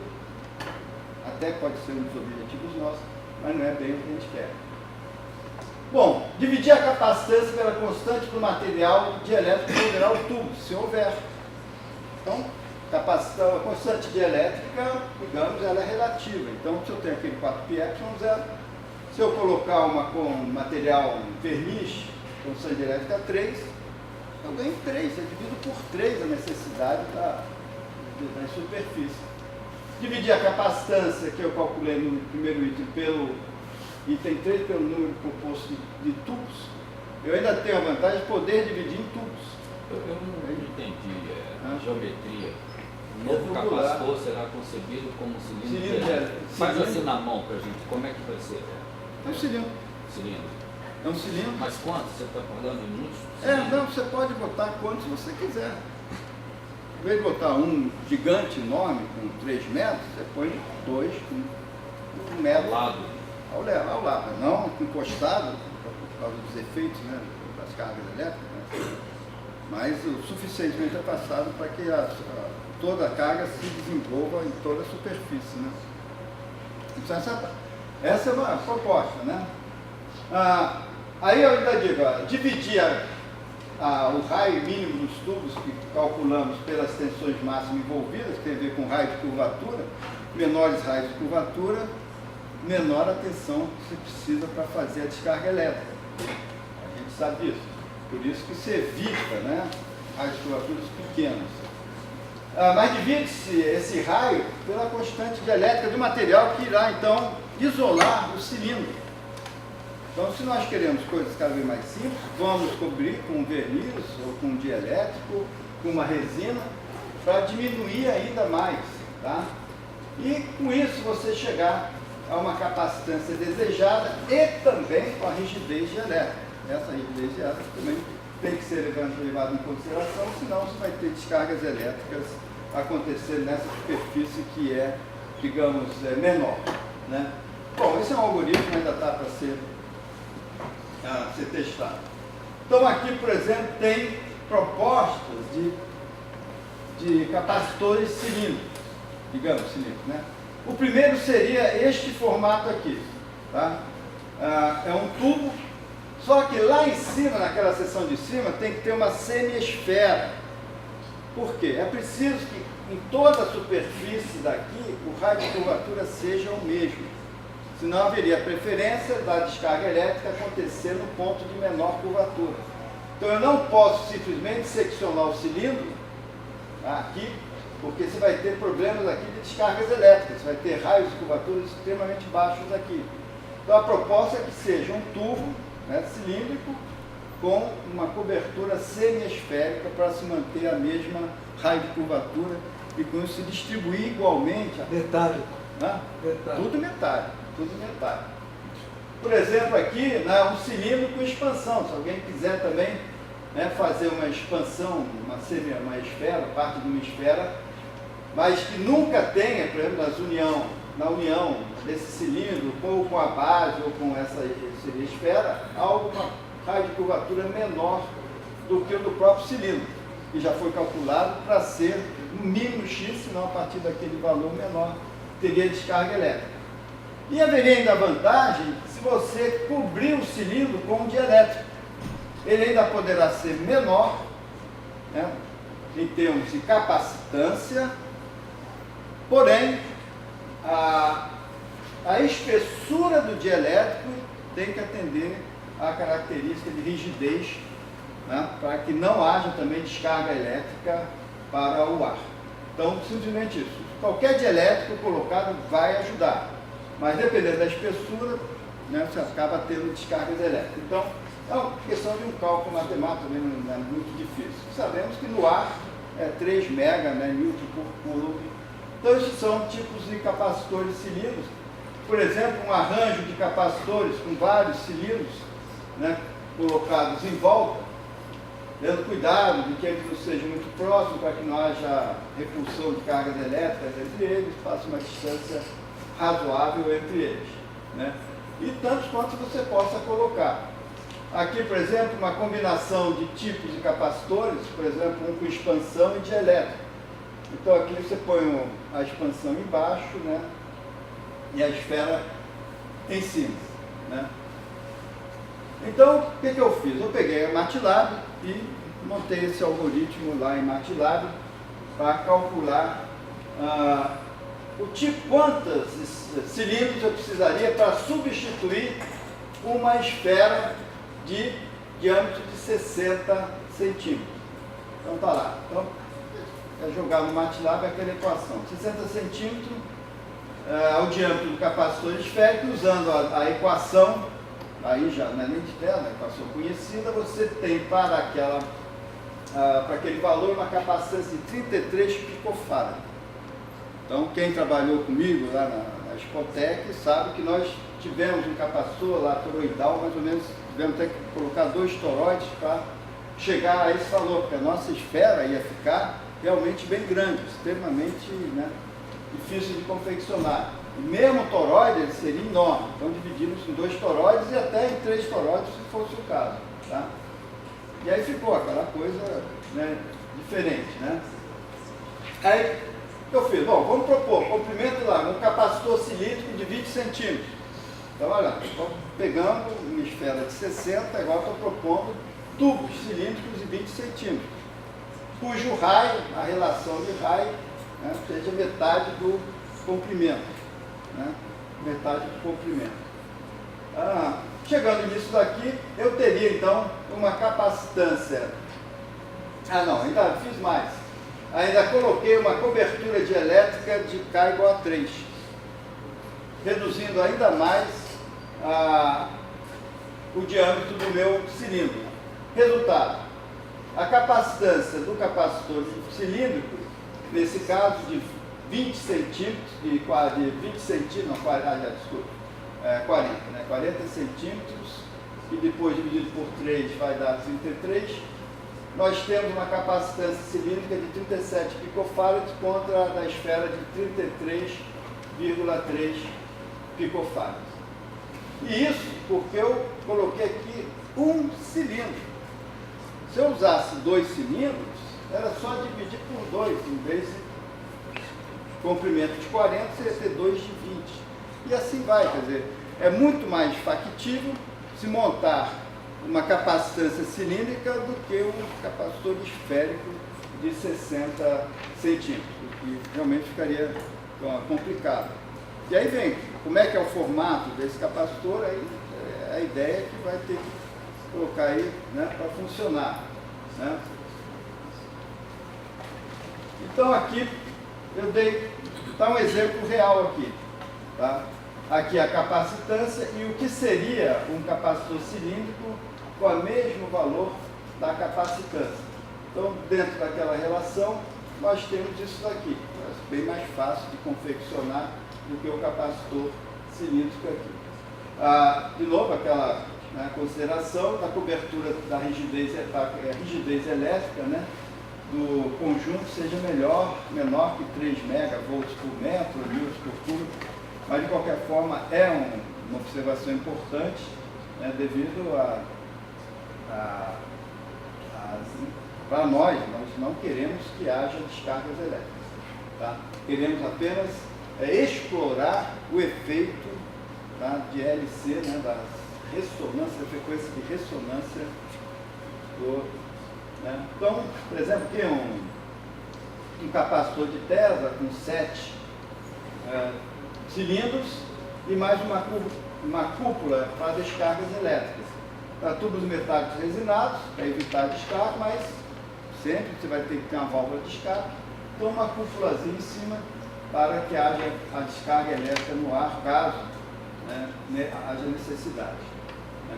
Speaker 1: até pode ser um dos objetivos nossos, mas não é bem o que a gente quer. Bom, dividir a capacitância pela constante do material dielétrico que houverá o tubo, se houver. Então, a constante dielétrica, digamos, ela é relativa. Então, se eu tenho aquele 4πε, se eu colocar com material verniz, constante dielétrica 3, eu ganho 3, eu divido por 3 a necessidade da superfície. Dividir a capacitância que eu calculei no primeiro item pelo item 3, pelo número composto de tubos, eu ainda tenho a vantagem de poder dividir em tubos.
Speaker 2: Eu não entendi a geometria. O novo capacitor será concebido como cilindro. Faz assim na mão para a gente, como é que vai ser?
Speaker 1: É um cilindro.
Speaker 2: Cilindro.
Speaker 1: É um cilindro.
Speaker 2: Mas quantos? Você está falando em muitos?
Speaker 1: Não, você pode botar quantos você quiser. Em vez de botar um gigante enorme com 3 metros, você põe 2 com 1 metro. Ao lado. Não encostado, por causa dos efeitos, né, das cargas elétricas, né, mas o suficientemente afastado para que toda a carga se desenvolva em toda a superfície. Né? Então, essa é uma proposta. Né? Aí eu ainda digo, dividir o raio mínimo dos tubos que calculamos pelas tensões máximas envolvidas, que tem a ver com raio de curvatura, menores raios de curvatura, menor a tensão que se precisa para fazer a descarga elétrica. A gente sabe disso. Por isso que se evita, né, raios de curvaturas pequenos. Mas divide-se esse raio pela constante dielétrica do material que irá, então, isolar o cilindro. Então, se nós queremos coisas cada vez mais simples, vamos cobrir com verniz ou com dielétrico, com uma resina, para diminuir ainda mais. Tá? E, com isso, você chegar a uma capacitância desejada e também com a rigidez dielétrica. Essa rigidez dielétrica também tem que ser levada em consideração, senão você vai ter descargas elétricas acontecendo nessa superfície que é, digamos, menor. Né? Bom, esse é um algoritmo que ainda está para ser testado. Então, aqui, por exemplo, tem propostas de capacitores cilíndricos, digamos, cilíndricos, né? O primeiro seria este formato aqui, tá? É um tubo, só que lá em cima, naquela seção de cima, tem que ter uma semi-esfera. Por quê? É preciso que em toda a superfície daqui o raio de curvatura seja o mesmo. Senão haveria preferência da descarga elétrica acontecer no ponto de menor curvatura. Então eu não posso simplesmente seccionar o cilindro aqui, porque você vai ter problemas aqui de descargas elétricas, você vai ter raios de curvatura extremamente baixos aqui. Então a proposta é que seja um tubo, né, cilíndrico com uma cobertura semi-esférica para se manter a mesma raio de curvatura e com isso se distribuir igualmente.
Speaker 4: Detalhe.
Speaker 1: Né?
Speaker 4: Detalhe.
Speaker 1: Tudo metade, tudo metade. Por exemplo, aqui, né, um cilindro com expansão. Se alguém quiser também, né, fazer uma expansão, uma esfera, parte de uma esfera, mas que nunca tenha, por exemplo, na união desse cilindro, ou com a base, ou com essa esfera, alguma raio de curvatura menor do que o do próprio cilindro, que já foi calculado para ser no mínimo X, senão a partir daquele valor menor teria descarga elétrica. E haveria ainda a vantagem se você cobrir o cilindro com um dielétrico. Ele ainda poderá ser menor, né, em termos de capacitância, porém, a espessura do dielétrico tem que atender à característica de rigidez, né, para que não haja também descarga elétrica para o ar. Então, simplesmente isso. Qualquer dielétrico colocado vai ajudar, mas dependendo da espessura, né, você acaba tendo descargas elétricas. Então, é uma questão de um cálculo matemático, também não é muito difícil. Sabemos que no ar é 3 mega, né, Newton por coulomb. Então, esses são tipos de capacitores cilíndricos. Por exemplo, um arranjo de capacitores com vários cilindros, né, colocados em volta, tendo cuidado de que eles não sejam muito próximos, para que não haja repulsão de cargas elétricas entre eles, faça uma distância razoável entre eles, né? E tantos quantos você possa colocar. Aqui, por exemplo, uma combinação de tipos de capacitores, por exemplo, um com expansão e dielétrico. Então aqui você põe a expansão embaixo, né, e a esfera em cima, né? Então, o que eu fiz? Eu peguei a MATLAB e montei esse algoritmo lá em MATLAB para calcular quantos cilindros eu precisaria para substituir uma esfera de diâmetro de 60 centímetros. Então tá lá. Então, é jogar no MATLAB aquela equação. 60 centímetros é o diâmetro do capacitor esférico, usando a equação, aí já não é nem de tela, a equação conhecida, você tem para aquele valor uma capacitância de 33 picofarad. Então, quem trabalhou comigo lá na Spotec sabe que nós tivemos um capacitor lá toroidal, mais ou menos, tivemos até que colocar 2 toroides para chegar a esse valor, porque a nossa esfera ia ficar realmente bem grande, extremamente, né, difícil de confeccionar. E mesmo o toroide ele seria enorme, então dividimos em 2 toroides e até em 3 toroides, se fosse o caso. Tá? E aí ficou aquela coisa, né, diferente. Né? Aí eu fiz, bom, vamos propor, comprimento lá, um capacitor cilíndrico de 20 centímetros. Então, olha, estou pegando uma esfera de 60, agora estou propondo tubos cilíndricos de 20 centímetros, cujo raio, a relação de raio, né, seja metade do comprimento. Né, metade do comprimento. Chegando nisso daqui, eu teria então uma capacitância. Não, ainda fiz mais. Ainda coloquei uma cobertura dielétrica de K igual a 3, reduzindo ainda mais o diâmetro do meu cilindro. Resultado, a capacitância do capacitor cilíndrico, nesse caso de 20 centímetros, de 20 centímetros, não, 40, desculpa, 40, né? 40 centímetros, e depois dividido por 3 vai dar 33. Nós temos uma capacitância cilíndrica de 37 picofarads contra a da esfera de 33,3 picofarads. E isso porque eu coloquei aqui um cilindro. Se eu usasse 2 cilindros, era só dividir por 2, em vez de comprimento de 40, você ia ter 2 de 20. E assim vai, quer dizer, é muito mais factível se montar uma capacitância cilíndrica do que um capacitor esférico de 60 centímetros, que realmente ficaria complicado. E aí vem, como é que é o formato desse capacitor, aí é a ideia que vai ter que colocar aí, né, para funcionar. Né? Então aqui eu dei, tá um exemplo real aqui. Tá? Aqui a capacitância e o que seria um capacitor cilíndrico com o mesmo valor da capacitância. Então, dentro daquela relação, nós temos isso daqui. É bem mais fácil de confeccionar do que o capacitor cilíndrico aqui. De novo, aquela consideração da cobertura da rigidez elétrica, né, do conjunto seja menor que 3 megavolts por metro, joules por cubo, mas de qualquer forma é uma observação importante, né, devido para nós não queremos que haja descargas elétricas, tá? Queremos apenas explorar o efeito, tá, de LC, né, da ressonância, da frequência de ressonância né? Então, por exemplo, aqui um capacitor de Tesla com 7 cilindros e mais uma cúpula para descargas elétricas. Para tubos metálicos resinados, para evitar descarga, mas sempre você vai ter que ter uma válvula de escape. Então, uma cúpulazinha em cima para que haja a descarga elétrica no ar, caso, né, haja necessidade. Né?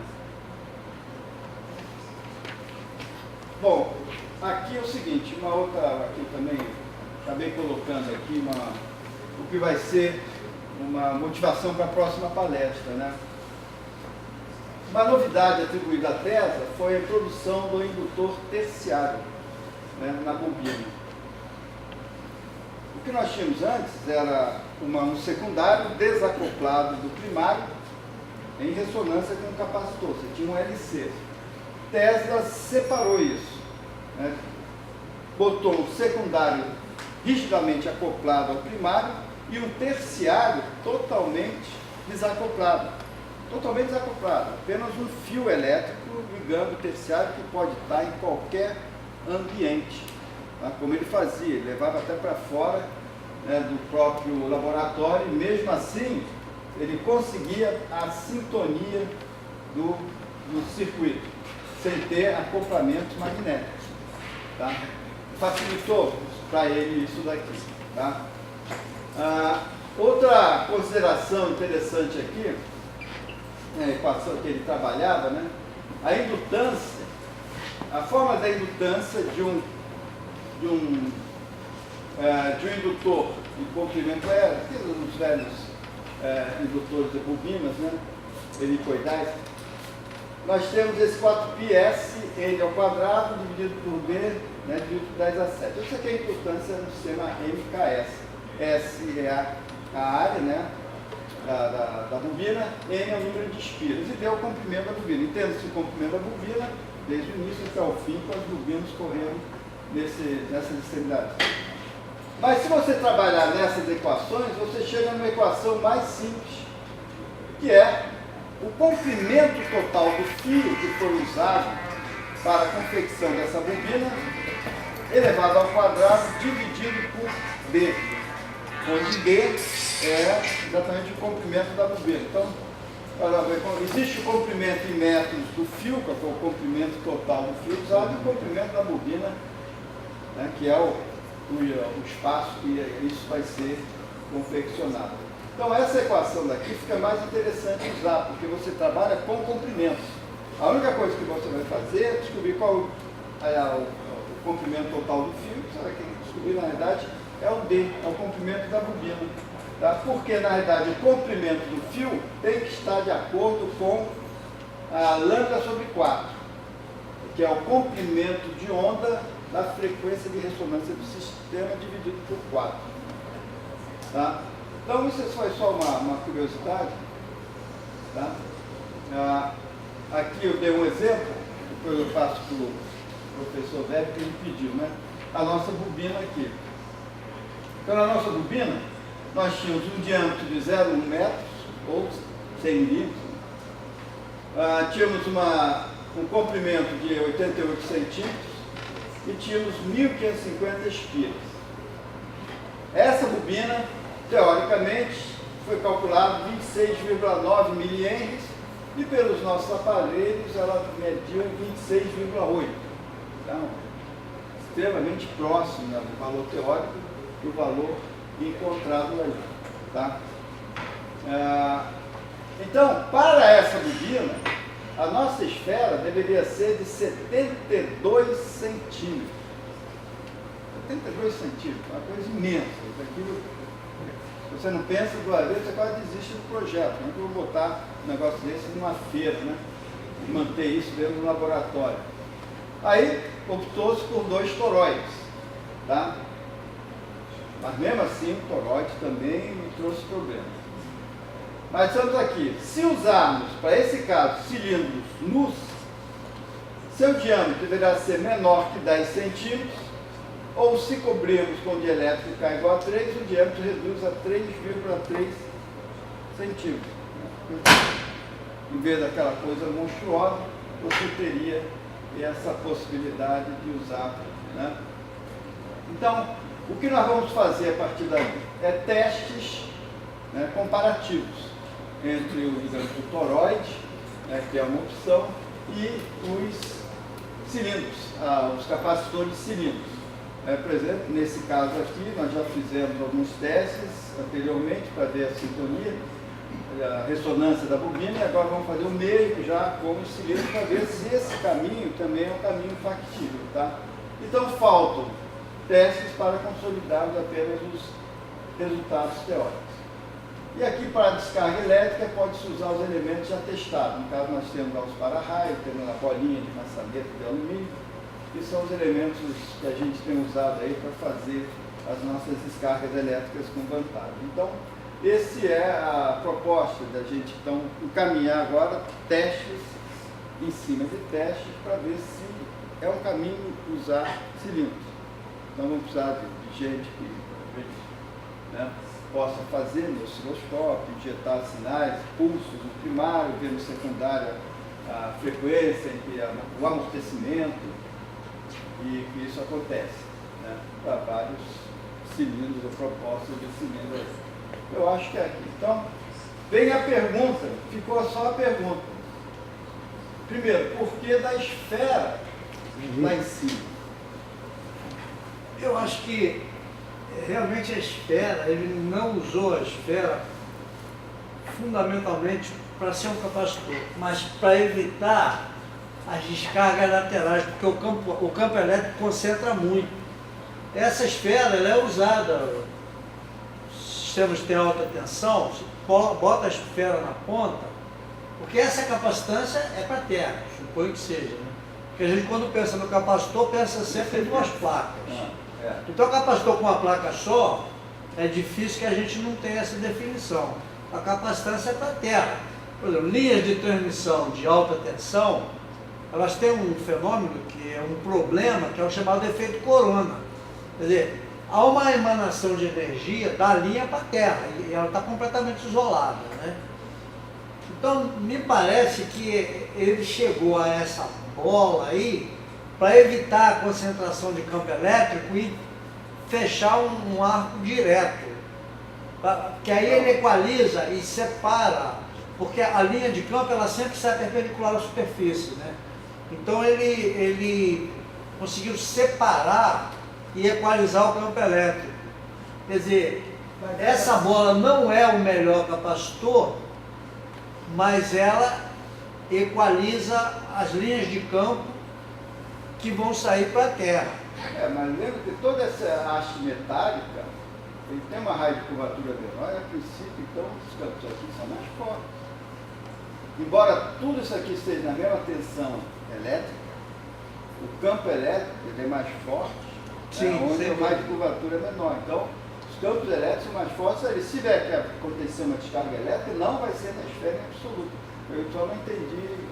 Speaker 1: Bom, aqui é o seguinte, uma outra, aqui também, acabei colocando aqui o que vai ser uma motivação para a próxima palestra, né? Uma novidade atribuída à Tesla foi a introdução do indutor terciário, né, na bobina. O que nós tínhamos antes era um secundário desacoplado do primário em ressonância com o capacitor, você tinha um LC. Tesla separou isso, né, botou um secundário rigidamente acoplado ao primário e um terciário totalmente desacoplado. Totalmente desacoplado, apenas um fio elétrico ligando o terciário que pode estar em qualquer ambiente, tá? Como ele fazia, ele levava até para fora, né, do próprio laboratório, e mesmo assim ele conseguia a sintonia do circuito, sem ter acoplamentos magnéticos, tá? Facilitou para ele isso daqui, tá? Outra consideração interessante aqui, a equação que ele trabalhava, né? A indutância, a forma da indutância de um indutor de comprimento os velhos indutores de bobinas, né, helicoidais. Nós temos esse 4πs N ao quadrado dividido por B, né, dividido por 10 a 7. Isso aqui é a indutância no sistema MKS. S é a área, né, da bobina, N é o número de espiras, e D é o comprimento da bobina. Entenda-se o comprimento da bobina desde o início até o fim, com as bobinas correndo nessas extremidades. Mas se você trabalhar nessas equações, você chega numa equação mais simples, que é o comprimento total do fio que foi usado para a confecção dessa bobina, elevado ao quadrado, dividido por B, onde B é exatamente o comprimento da bobina. Então, existe o comprimento em metros do fio, que é o comprimento total do fio usado, e o comprimento da bobina, né, que é o espaço que isso vai ser confeccionado. Então, essa equação daqui fica mais interessante usar, porque você trabalha com comprimentos. A única coisa que você vai fazer é descobrir qual é o comprimento total do fio. Você vai descobrir, na verdade, é o D, é o comprimento da bobina. Tá? Porque, na verdade, o comprimento do fio tem que estar de acordo com a lambda sobre 4, que é o comprimento de onda da frequência de ressonância do sistema dividido por 4. Tá? Então, isso foi só uma curiosidade. Tá? Aqui eu dei um exemplo, depois eu faço para o professor Weber, que ele pediu, né? A nossa bobina aqui. Então, na nossa bobina, nós tínhamos um diâmetro de 0,1 metros, ou 100 milímetros. Tínhamos um comprimento de 88 centímetros e tínhamos 1.550 espiras. Essa bobina, teoricamente, foi calculado 26,9 milihenries e pelos nossos aparelhos ela mediu 26,8. Então, extremamente próximo, né, do valor teórico do valor encontrado ali. Tá? Então, para essa bobina, a nossa esfera deveria ser de 72 centímetros. 82 centímetros, uma coisa imensa. Aquilo, você não pensa duas vezes, você quase desiste do projeto. Como é que eu vou botar um negócio desse numa feira, né? E manter isso dentro do laboratório. Aí optou-se por 2 toroides, tá? Mas mesmo assim o toroide também me trouxe problemas. Mas estamos aqui, se usarmos, para esse caso, cilindros nus, seu diâmetro deverá ser menor que 10 centímetros, ou se cobrirmos com dielétrico K igual a 3, o diâmetro reduz a 3,3 centímetros. Em vez daquela coisa monstruosa, você teria essa possibilidade de usar, né? Então, o que nós vamos fazer a partir daí? É testes, né, comparativos entre o toroide, né, que é uma opção, e os cilindros, os capacitores de cilindros. Por exemplo, nesse caso aqui, nós já fizemos alguns testes anteriormente para ver a sintonia, a ressonância da bobina, e agora vamos fazer o mesmo já com os cilindros para ver se esse caminho também é um caminho factível, tá? Então faltam testes para consolidarmos apenas os resultados teóricos. E aqui para a descarga elétrica pode-se usar os elementos já testados. No caso nós temos lá os para-raios, temos a bolinha de maçaneta de alumínio, que são os elementos que a gente tem usado aí para fazer as nossas descargas elétricas com vantagem. Então, essa é a proposta da gente então encaminhar agora testes em cima de testes para ver se é um caminho usar cilindros. Então vamos precisar de gente que, né, possa fazer no osciloscópio, injetar sinais, pulsos no primário, ver no secundário a frequência, o amortecimento, e que isso acontece, né, para vários cilindros ou propostas de cilindros. Eu acho que é aqui. Então, vem a pergunta, ficou só a pergunta. Primeiro, por que da esfera lá em cima?
Speaker 4: Eu acho que realmente a esfera, ele não usou a esfera fundamentalmente para ser um capacitor, mas para evitar as descargas laterais, porque o campo elétrico concentra muito. Essa esfera ela é usada, sistemas que têm alta tensão, bota a esfera na ponta, porque essa capacitância é para a terra, suponho que seja, né? Porque a gente quando pensa no capacitor, pensa sempre em 2 placas. Então o capacitor com uma placa só, é difícil que a gente não tenha essa definição. A capacitância é para a terra. Por exemplo, linhas de transmissão de alta tensão, elas têm um fenômeno que é um problema, que é o chamado efeito corona. Quer dizer, há uma emanação de energia da linha para a terra, e ela está completamente isolada, né? Então, me parece que ele chegou a essa bola aí para evitar a concentração de campo elétrico e fechar um arco direto. Que aí ele equaliza e separa, porque a linha de campo ela sempre sai perpendicular à superfície, né? Então ele conseguiu separar e equalizar o campo elétrico. Quer dizer, essa bola não é o melhor capacitor, mas ela equaliza as linhas de campo que vão sair para a terra.
Speaker 1: Mas lembra que toda essa haste metálica, ele tem uma raio de curvatura menor, e a princípio, então, os campos aqui são mais fortes. Embora tudo isso aqui esteja na mesma tensão elétrica, o campo elétrico ele é mais forte,
Speaker 4: sim,
Speaker 1: né, onde a raio de curvatura é menor. Então, os campos elétricos são mais fortes, se tiver que acontecer uma descarga elétrica, não vai ser na esfera em absoluto. Eu só não entendi.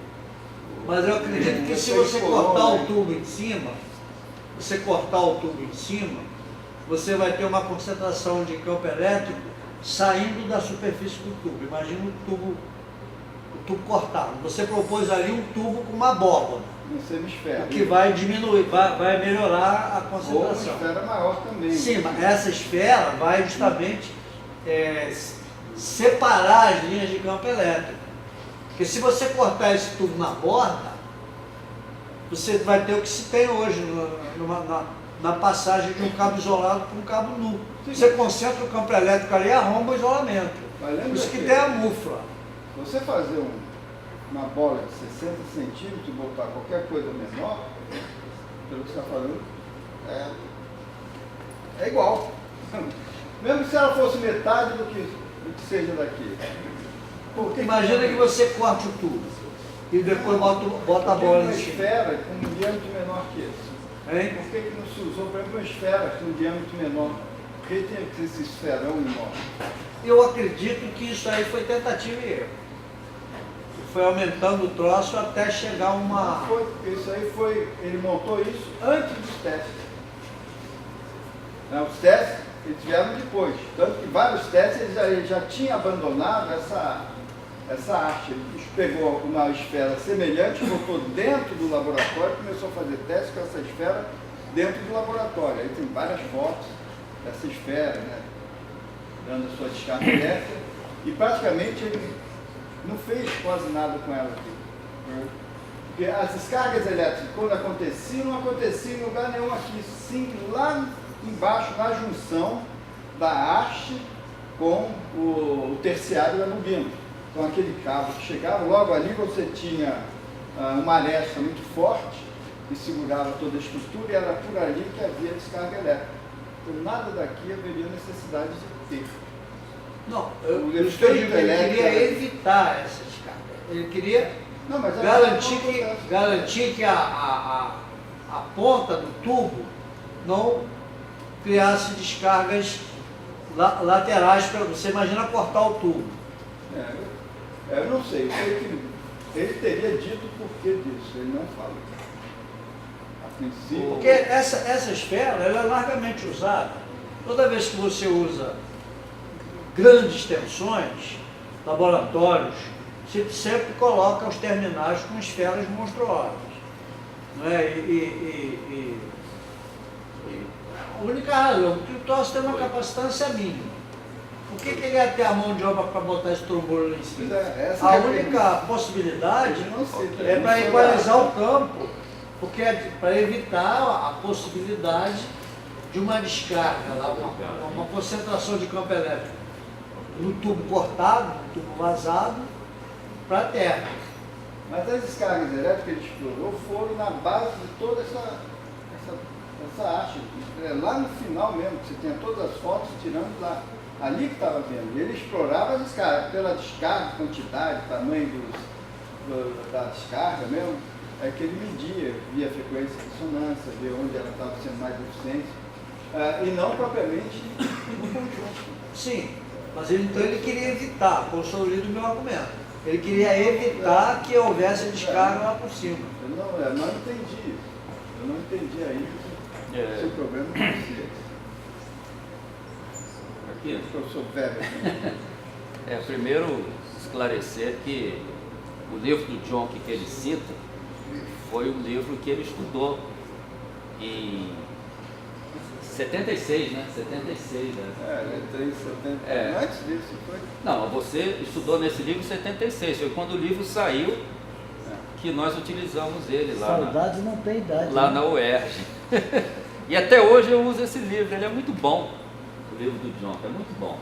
Speaker 4: Mas eu acredito que se você cortar o tubo em cima, você vai ter uma concentração de campo elétrico saindo da superfície do tubo. Imagina o tubo cortado. Você propôs ali um tubo com uma abóbora. O que vai diminuir, vai melhorar a concentração.
Speaker 1: Ou uma esfera maior também.
Speaker 4: Sim, mas essa esfera vai justamente separar as linhas de campo elétrico. Porque se você cortar esse tubo na borda, você vai ter o que se tem hoje na passagem de um cabo isolado para um cabo nu. Sim. Você concentra o campo elétrico ali e arromba o isolamento. Por isso que tem a mufla.
Speaker 1: Você fazer uma bola de 60 centímetros e botar qualquer coisa menor, pelo que você está falando, É igual. Mesmo se ela fosse metade do que seja daqui.
Speaker 4: Imagina que você corte o tubo e depois bota a bola
Speaker 1: uma
Speaker 4: em cima.
Speaker 1: esfera com um diâmetro menor que esse.
Speaker 4: Hein?
Speaker 1: Por que não se usou, por exemplo, uma esfera com um diâmetro menor? Por que tem que ter esse esferão enorme?
Speaker 4: Eu acredito que isso aí foi tentativa e erro. Foi aumentando o troço até chegar a uma...
Speaker 1: Não foi, porque isso aí foi... Ele montou isso antes dos testes. Os testes eles vieram depois. Tanto que vários testes ele já tinha abandonado essa arte. Ele pegou uma esfera semelhante, botou dentro do laboratório e começou a fazer testes com essa esfera dentro do laboratório. Aí tem várias fotos dessa esfera, né, dando a sua descarga elétrica. E praticamente ele não fez quase nada com ela aqui. Porque as descargas elétricas, quando aconteciam, não aconteciam em lugar nenhum aqui. Sim, lá embaixo, na junção da haste com o terciário da bobina. Então aquele cabo que chegava, logo ali você tinha uma aresta muito forte que segurava toda a estrutura e era por ali que havia descarga elétrica. Então nada daqui haveria necessidade de ter.
Speaker 4: Não,
Speaker 1: ele
Speaker 4: queria evitar essa descarga. Ele queria garantir que a ponta do tubo não criasse descargas laterais para você. Imagina cortar o tubo.
Speaker 1: Eu não sei, eu sei que ele teria dito o porquê disso, ele não falou. A princípio.
Speaker 4: Porque essa esfera ela é largamente usada. Toda vez que você usa grandes tensões, laboratórios, você sempre coloca os terminais com esferas monstruosas. Não é? A única razão, porque o troço tem uma capacitância mínima. Por que ele ia ter a mão de obra para botar esse trombolho lá em cima? A única possibilidade é para equalizar o campo, porque é para evitar a possibilidade de uma descarga, uma concentração de campo elétrico no tubo cortado, no tubo vazado, para a terra.
Speaker 1: Mas as descargas elétricas que ele explorou foram na base de toda essa haste. Lá no final mesmo, você tinha todas as fotos tirando lá. Ali que estava vendo. Ele explorava as descargas, pela descarga, quantidade, tamanho da descarga mesmo, é que ele media, via a frequência de ressonância, via onde ela estava sendo mais eficiente, e não propriamente no conjunto.
Speaker 4: Sim, mas então ele queria evitar, consolida o meu argumento. Ele queria evitar que houvesse descarga lá por cima.
Speaker 1: Eu não entendi isso. Eu não entendi ainda se o problema não é esse.
Speaker 2: Aqui,
Speaker 1: eu sou velho.
Speaker 2: Primeiro esclarecer que o livro do John que ele cita foi um livro que ele estudou em 76, né? 76, né?
Speaker 1: Ele entrou em 70. Antes disso foi?
Speaker 2: Não, você estudou nesse livro em 76, foi quando o livro saiu que nós utilizamos ele lá.
Speaker 4: Saudade não tem idade.
Speaker 2: Lá na UERJ. E até hoje eu uso esse livro, ele é muito bom. O livro do John, é muito bom.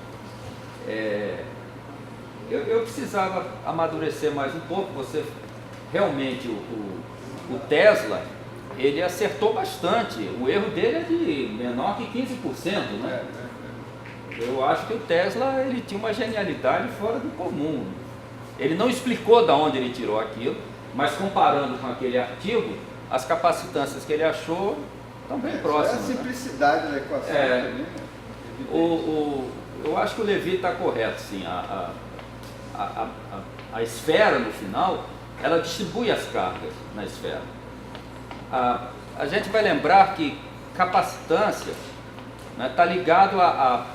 Speaker 2: Eu precisava amadurecer mais um pouco. Você realmente, o Tesla, ele acertou bastante. O erro dele é de menor que 15%, né? Eu acho que o Tesla, ele tinha uma genialidade fora do comum. Ele não explicou de onde ele tirou aquilo, mas comparando com aquele artigo, as capacitâncias que ele achou estão bem próximas.
Speaker 1: É a simplicidade da equação também, né?
Speaker 2: Eu acho que o Levi está correto, sim. A esfera, no final, ela distribui as cargas na esfera. A gente vai lembrar que capacitância está ligado à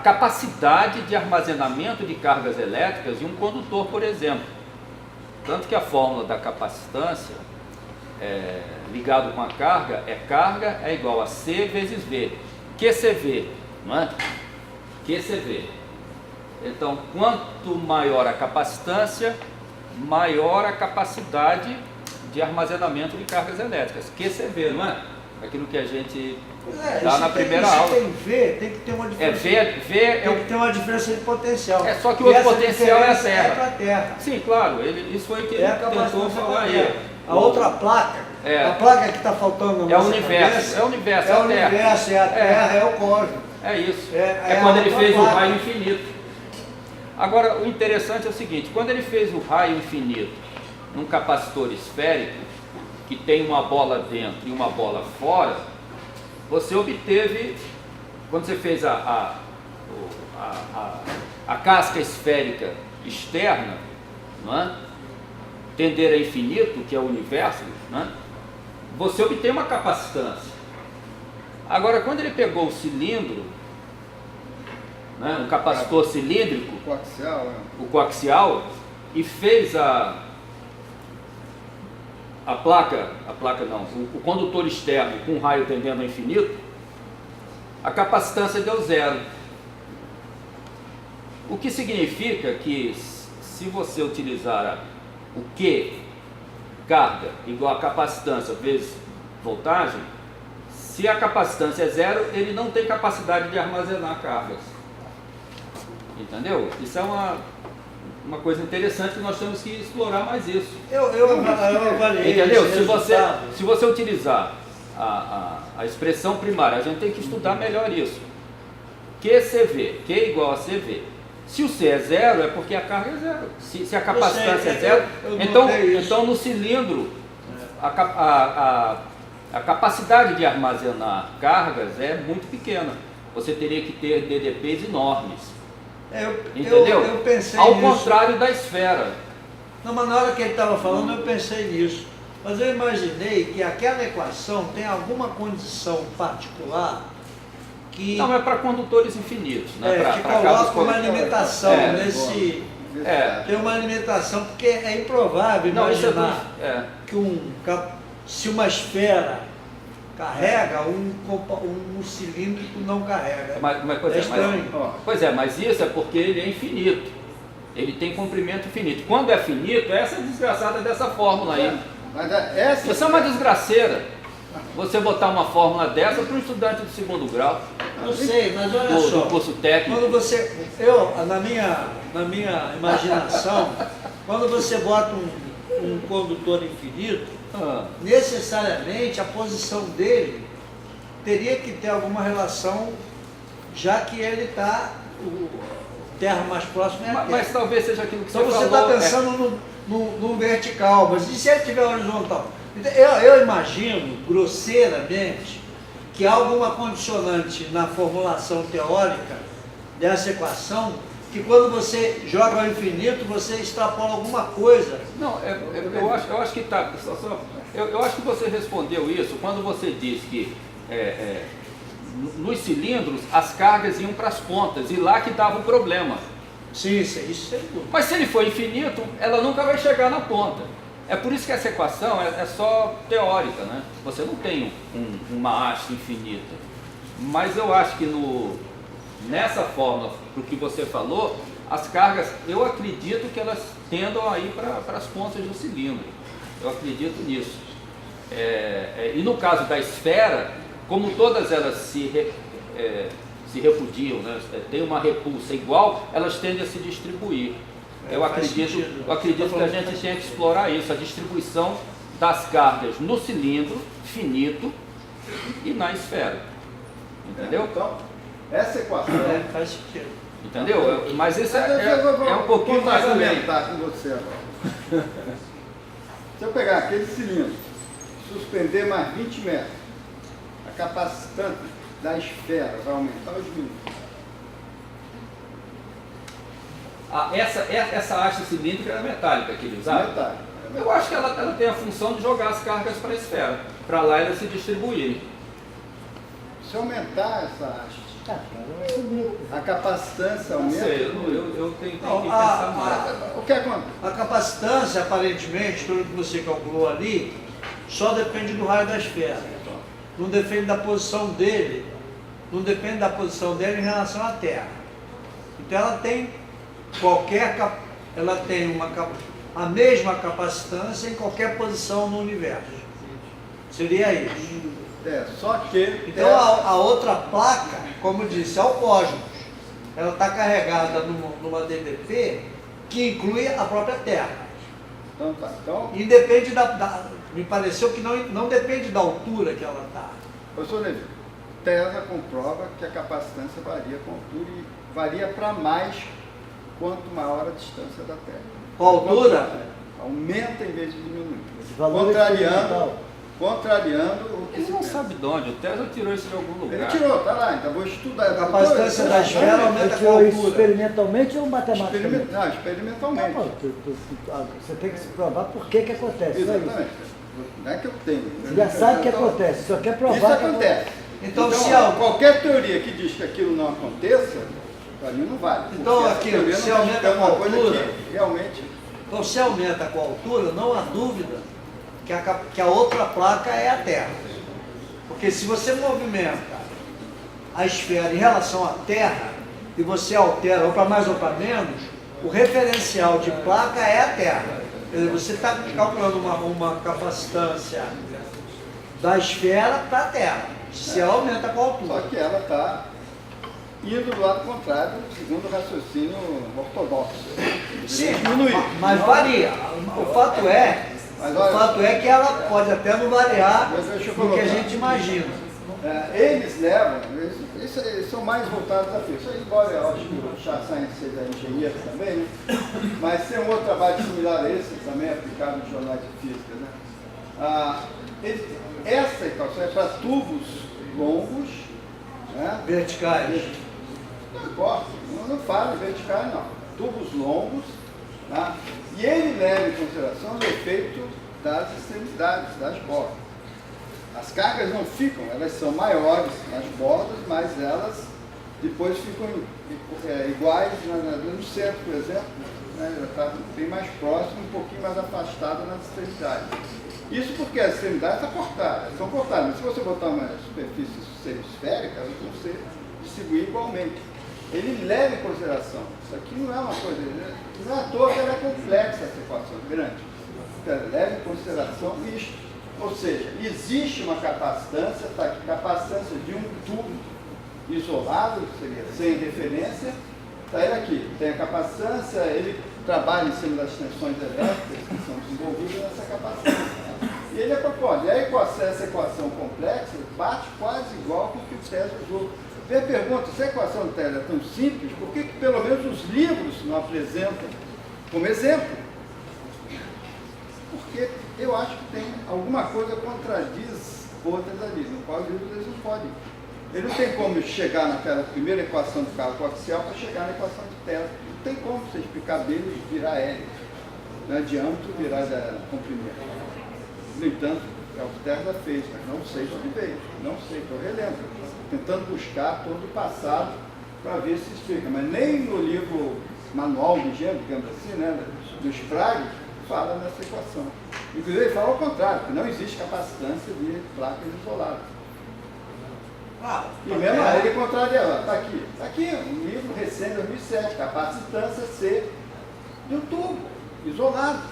Speaker 2: capacidade de armazenamento de cargas elétricas de um condutor, por exemplo. Tanto que a fórmula da capacitância ligado com a carga é igual a C vezes V. QCV, não é? QCV. Então, quanto maior a capacitância, maior a capacidade de armazenamento de cargas elétricas. QCV, não é? Aquilo que a gente dá na primeira aula.
Speaker 4: Tem V, tem que ter uma diferença.
Speaker 2: Tem
Speaker 4: que ter uma diferença de potencial.
Speaker 2: Só que o outro potencial é a Terra.
Speaker 4: É para a Terra.
Speaker 2: Sim, claro. Isso foi o que ele tentou falar aí.
Speaker 4: A outra placa A placa que está faltando na nossa
Speaker 2: universo,
Speaker 4: cabeça,
Speaker 2: é o universo,
Speaker 4: é o universo, é a Terra, é o cosmos.
Speaker 2: É isso.
Speaker 4: É
Speaker 2: Quando
Speaker 4: a
Speaker 2: ele
Speaker 4: outra
Speaker 2: fez o
Speaker 4: placa.
Speaker 2: raio infinito. Agora, o interessante é o seguinte, quando ele fez o raio infinito num capacitor esférico, que tem uma bola dentro e uma bola fora, você obteve, quando você fez a casca esférica externa, não é? Tender a infinito, que é o universo, não é? Você obtém uma capacitância. Agora, quando ele pegou o cilindro, né, um capacitor cilíndrico, o coaxial, e fez a placa não, o condutor externo com um raio tendendo ao infinito, a capacitância deu 0. O que significa que se você utilizar o Q, carga, igual a capacitância vezes voltagem, se a capacitância é 0, ele não tem capacidade de armazenar cargas. Entendeu? Isso é uma coisa interessante que nós temos que explorar mais isso.
Speaker 4: Eu avaliei.
Speaker 2: Entendeu? Se você utilizar a expressão primária, a gente tem que estudar melhor isso. QCV, Q igual a CV. Se o C é 0, é porque a carga é 0. Se a capacitância é 0, então no cilindro a capacidade de armazenar cargas é muito pequena. Você teria que ter DDPs enormes. Entendeu?
Speaker 4: Eu pensei
Speaker 2: Ao
Speaker 4: nisso.
Speaker 2: contrário da esfera.
Speaker 4: Não, mas na hora que ele estava falando, eu pensei nisso. Mas eu imaginei que aquela equação tem alguma condição particular que,
Speaker 2: Não, é para condutores infinitos, né?
Speaker 4: que coloca uma limitação nesse...
Speaker 2: É.
Speaker 4: Tem uma limitação, porque é improvável
Speaker 2: Não, isso
Speaker 4: imaginar
Speaker 2: é
Speaker 4: que se uma esfera carrega, um cilíndrico não carrega.
Speaker 2: Pois é, mas isso é porque ele é infinito. Ele tem comprimento infinito. Quando é finito, essa é desgraçada dessa fórmula aí. Isso é uma desgraceira. Você botar uma fórmula dessa para um estudante do segundo grau.
Speaker 4: Eu sei, mas olha só.
Speaker 2: Do curso técnico.
Speaker 4: Quando na minha imaginação, quando você bota um condutor infinito, necessariamente a posição dele teria que ter alguma relação, já que ele está, o terra mais próximo é a Terra.
Speaker 2: Mas talvez seja aquilo que
Speaker 4: então
Speaker 2: você
Speaker 4: falou.
Speaker 2: falou.
Speaker 4: Então você está pensando no vertical, mas e se ele estiver horizontal? Eu imagino, grosseiramente, que há alguma condicionante na formulação teórica dessa equação, que quando você joga ao infinito, você extrapola alguma coisa.
Speaker 2: Não, eu acho que tá. Eu acho que você respondeu isso quando você disse que nos cilindros as cargas iam para as pontas e lá que dava o problema.
Speaker 4: Sim, isso é tudo.
Speaker 2: Mas se ele for infinito, ela nunca vai chegar na ponta. É por isso que essa equação é só teórica, né? Você não tem uma haste infinita. Mas eu acho que nessa fórmula, para o que você falou, as cargas, eu acredito que elas tendam a ir para as pontas do cilindro. Eu acredito nisso. E no caso da esfera, como todas elas se repudiam, né? Tem uma repulsa igual, elas tendem a se distribuir. Eu acredito que a gente tem que explorar isso, a distribuição das cargas no cilindro finito e na esfera. Entendeu?
Speaker 1: Então, essa equação...
Speaker 4: faz sentido.
Speaker 2: Entendeu? Mas isso é um pouquinho mais além.
Speaker 1: Com você agora. Se eu pegar aquele cilindro, suspender mais 20 metros, a capacitância da esfera vai aumentar ou diminuir?
Speaker 2: Essa haste cilíndrica era metálica que ele usava?
Speaker 1: Metálica.
Speaker 2: Eu acho que ela tem a função de jogar as cargas para a esfera, para lá elas se distribuírem.
Speaker 1: Se aumentar essa haste, a capacitância aumenta?
Speaker 2: Não sei, eu tenho que pensar mais.
Speaker 1: O que acontece?
Speaker 4: A capacitância, aparentemente, pelo que você calculou ali, só depende do raio da esfera. Não depende da posição dele, em relação à Terra. Então ela tem a mesma capacitância em qualquer posição no universo. Seria isso.
Speaker 1: Só que...
Speaker 4: Então a outra placa, como eu disse, é o cosmos. Ela está carregada numa DDP que inclui a própria Terra.
Speaker 1: Então,
Speaker 4: Independe Me pareceu que não depende da altura que ela está.
Speaker 1: Professor Levi, Tesla comprova que a capacitância varia com a altura e varia para mais quanto maior a distância da Terra.
Speaker 4: Com a altura?
Speaker 1: Aumenta em vez de diminuir. Contrariando o que
Speaker 2: Ele
Speaker 1: se
Speaker 2: não
Speaker 1: pensa.
Speaker 2: sabe de onde, o Tesla tirou isso de algum lugar.
Speaker 1: Ele tirou, tá lá, então vou estudar.
Speaker 4: A capacitância da esfera aumenta com a
Speaker 5: Tirou isso
Speaker 4: altura.
Speaker 5: experimentalmente ou matematicamente?
Speaker 1: Não, experimentalmente.
Speaker 5: Você tem que se provar por que acontece. Só isso.
Speaker 1: Exatamente. Não é que eu tenho.
Speaker 5: Você já sabe o que acontece, só quer provar
Speaker 1: Isso
Speaker 5: que
Speaker 1: acontece.
Speaker 4: Então, se
Speaker 1: qualquer teoria que diz que aquilo não aconteça, para mim não vale.
Speaker 4: Então,
Speaker 1: Porque essa
Speaker 4: aqui,
Speaker 1: teoria
Speaker 4: se
Speaker 1: não
Speaker 4: aumenta
Speaker 1: está
Speaker 4: com a
Speaker 1: uma coisa
Speaker 4: altura,
Speaker 1: que realmente.
Speaker 4: então se aumenta com a altura, não há dúvida que a outra placa é a Terra. Porque se você movimenta a esfera em relação à Terra, e você altera ou para mais ou para menos, o referencial de placa é a Terra. Quer dizer, você está calculando uma capacitância da esfera para a Terra, se ela aumenta com a
Speaker 1: Só
Speaker 4: altura.
Speaker 1: que ela está indo do lado contrário, segundo o raciocínio ortodoxo.
Speaker 4: Sim,
Speaker 1: Diminuir.
Speaker 4: mas varia. O fato é que ela pode até não variar
Speaker 1: Mas deixa eu
Speaker 4: do que a
Speaker 1: colocar.
Speaker 4: gente imagina.
Speaker 1: Eles levam, eles são mais voltados a isso. Embora eu acho que o Chassain seja engenheiro também, né? Mas tem um outro trabalho similar a esse, também aplicado nos jornais de física. Né? Essa equação é para tubos longos, né?
Speaker 4: Verticais.
Speaker 1: Não importa, não fala em verticais não. Tubos longos, tá? E ele leva em consideração o efeito das extremidades, das bordas. As cargas não ficam, elas são maiores nas bordas, mas elas depois ficam iguais no centro, por exemplo, né? Ela está bem mais próxima, um pouquinho mais afastada nas extremidades. Isso porque as extremidades são cortadas, mas se você botar uma superfície esférica, elas vão ser distribuídas igualmente. Ele leva em consideração, isso aqui não é uma coisa, não é à toa que ela é complexa, essa equação grande. Então, ela leva em consideração isto. Ou seja, existe uma capacitância, tá aqui, capacitância de um tubo isolado, que seria sem referência, está ele aqui, tem a capacitância, ele trabalha em cima das tensões elétricas que são desenvolvidas nessa capacitância. E ele propõe, e aí essa equação complexa bate quase igual com o que o Tesla usou. Vem a pergunta, se a equação do Tesla é tão simples, por que pelo menos os livros não apresentam como exemplo? Porque eu acho que tem alguma coisa que contradiz outras ali, no qual os livros eles não podem. Ele não tem como chegar naquela primeira equação do carro coaxial para chegar na equação de Tesla. Não tem como você explicar bem e virar L, né, diâmetro virar comprimento. No entanto, é o que Tesla fez, mas não sei de onde veio, não sei, estou relendo, tentando buscar todo o passado para ver se explica, mas nem no livro manual de engenheiro, digamos assim, né, do Sprague, fala nessa equação. Inclusive ele fala ao contrário, que não existe capacitância de placas isoladas. E mesmo aí ele contraria, está aqui um livro recente, 2007, capacitância C de um tubo isolado.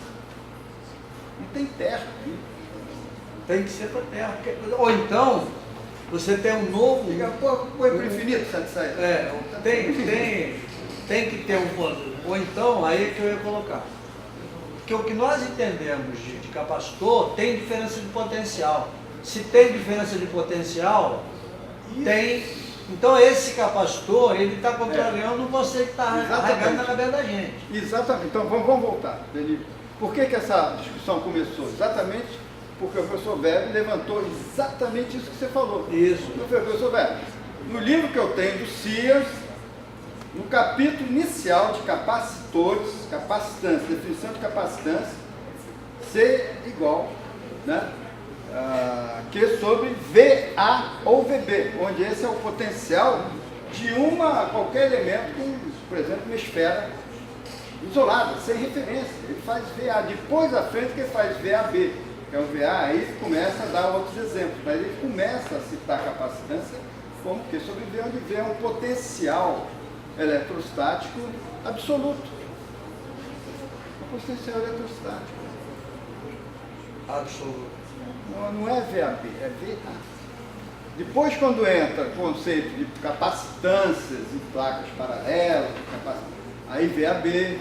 Speaker 1: Não tem terra aqui.
Speaker 4: Tem que ser para a Terra. Ou então, você tem um novo...
Speaker 1: Põe para o infinito, sabe?
Speaker 4: Tem que ter um... Ou então, aí é que eu ia colocar. Porque o que nós entendemos de capacitor tem diferença de potencial. Se tem diferença de potencial, tem... Então esse capacitor, ele está contrariando o conceito que está arraigado na cabeça da gente.
Speaker 1: Exatamente. Então vamos voltar. Por que essa discussão começou? Exatamente porque o professor Weber levantou exatamente isso que você falou.
Speaker 4: Isso.
Speaker 1: Professor Weber, no livro que eu tenho do Sears, no capítulo inicial de capacitores, capacitância, definição de capacitância, C igual, né? Que é sobre VA ou VB, onde esse é o potencial de qualquer elemento com, por exemplo, uma esfera isolada, sem referência. Ele faz VA, depois à frente que ele faz VAB, que é o VA, aí começa a dar outros exemplos, mas ele começa a citar capacitância como que sobre V, onde V é um potencial eletrostático absoluto. Um potencial eletrostático.
Speaker 4: Absoluto.
Speaker 1: Não é VAB, é VA. Depois, quando entra o conceito de capacitâncias em placas paralelas, aí VAB,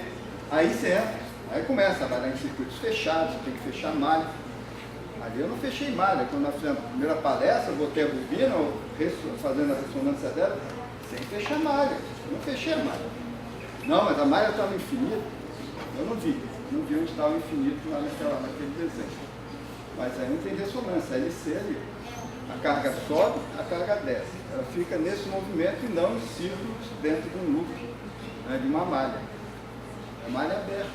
Speaker 1: aí você entra, aí começa a trabalhar em circuitos fechados, tem que fechar malha. Ali eu não fechei malha. Quando nós fizemos a primeira palestra, eu botei a bobina, fazendo a ressonância dela, sem fechar malha. Eu não fechei a malha. Não, mas a malha estava no infinito. Eu não vi onde estava o infinito naquele desenho. Mas aí não tem ressonância, a LC ali. A carga sobe, a carga desce. Ela fica nesse movimento e não em círculos dentro de um loop, né, de uma malha. É malha aberta,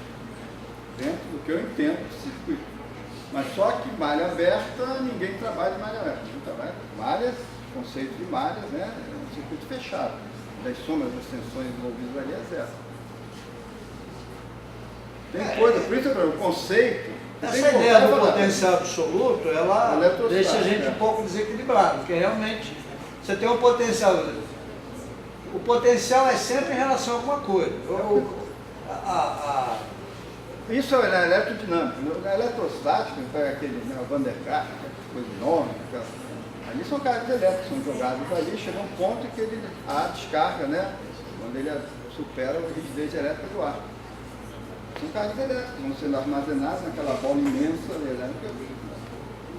Speaker 1: dentro do que eu entendo de circuito. Mas só que malha aberta, ninguém trabalha de malha aberta. Ninguém trabalha de malhas, conceito de malhas, né, é um circuito fechado. Das somas das tensões envolvidas ali é zero. Tem coisa, por isso o conceito...
Speaker 4: Essa ideia do potencial absoluto, ela deixa a gente um pouco desequilibrado, porque realmente você tem um potencial. O potencial é sempre em relação a alguma coisa.
Speaker 1: Isso é eletrodinâmico. Na eletrostática, pega aquele Van der Graaf, coisa enorme, ali são cargas elétricas, são jogadas ali, chega um ponto em que a descarga, né, quando ele supera a rigidez elétrica do ar. São cargas elétricas, vão sendo armazenadas naquela bola imensa elétrica,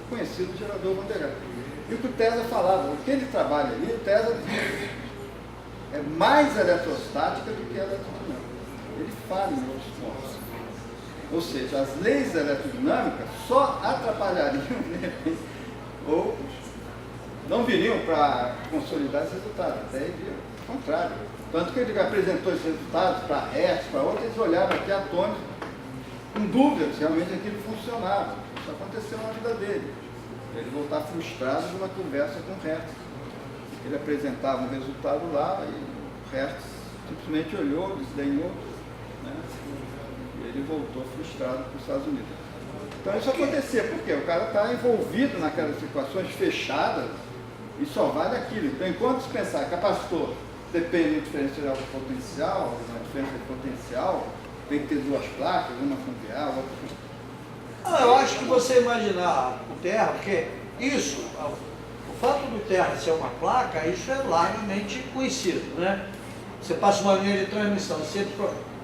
Speaker 1: conhecido gerador Van der Graaf. E o que o Tesla falava, o que ele trabalha ali, o Tesla é mais eletrostática do que eletrodinâmica. Ele fala em outros pontos. Ou seja, as leis eletrodinâmicas só atrapalhariam, né, ou não viriam para consolidar esse resultado, até viriam ao contrário. Tanto que ele apresentou esses resultados para Hertz, para outros, eles olhavam aqui atômicos com dúvidas se realmente aquilo funcionava. Isso aconteceu na vida dele. Ele voltar frustrado de uma conversa com Hertz. Ele apresentava um resultado lá e o Hertz simplesmente olhou, desdenhou, né? E ele voltou frustrado para os Estados Unidos. Então isso acontecia, porque o cara está envolvido naquelas equações fechadas e só vale aquilo. Então enquanto se pensar capacitor depende do diferencial do potencial, uma diferença de potencial, tem que ter duas placas, uma fluvial, outra...
Speaker 4: Eu acho que você imaginar o Terra, porque isso, o fato do Terra ser uma placa, isso é largamente conhecido, né? Você passa uma linha de transmissão, se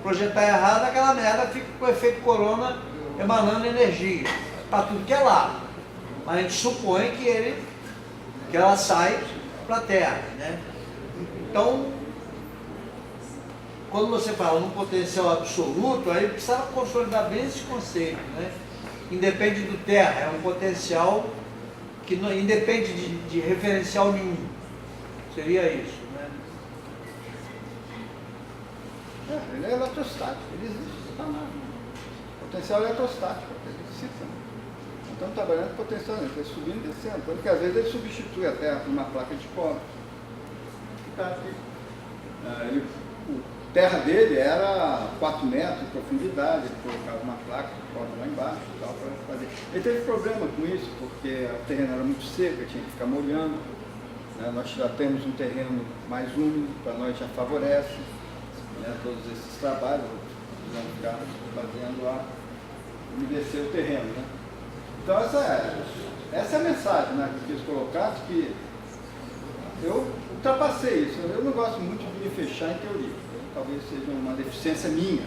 Speaker 4: projetar errado, aquela merda fica com o efeito corona emanando energia, para tudo que é lado. Mas a gente supõe que ela sai para a Terra, né? Então, quando você fala num potencial absoluto, aí precisa consolidar bem esse conceito, né? Independe do Terra, é um potencial que não independe de referencial nenhum. Seria isso, né?
Speaker 1: Ele é eletrostático, ele existe, está lá. Potencial eletrostático, ele existe. Não estamos trabalhando com potencial, ele está subindo e descendo, porque às vezes ele substitui a Terra por uma placa de cobre. O terra dele era 4 metros de profundidade, ele colocava uma placa de cobre lá embaixo e tal para fazer. Ele teve problema com isso, porque o terreno era muito seco, tinha que ficar molhando, né? Nós já temos um terreno mais úmido, para nós já favorece, né, todos esses trabalhos, vamos ficar fazendo lá, umedecer o terreno, né? Então essa é a mensagem, né, que eu quis colocar, de que eu ultrapassei isso. Eu não gosto muito de me fechar em teoria. Talvez seja uma deficiência minha,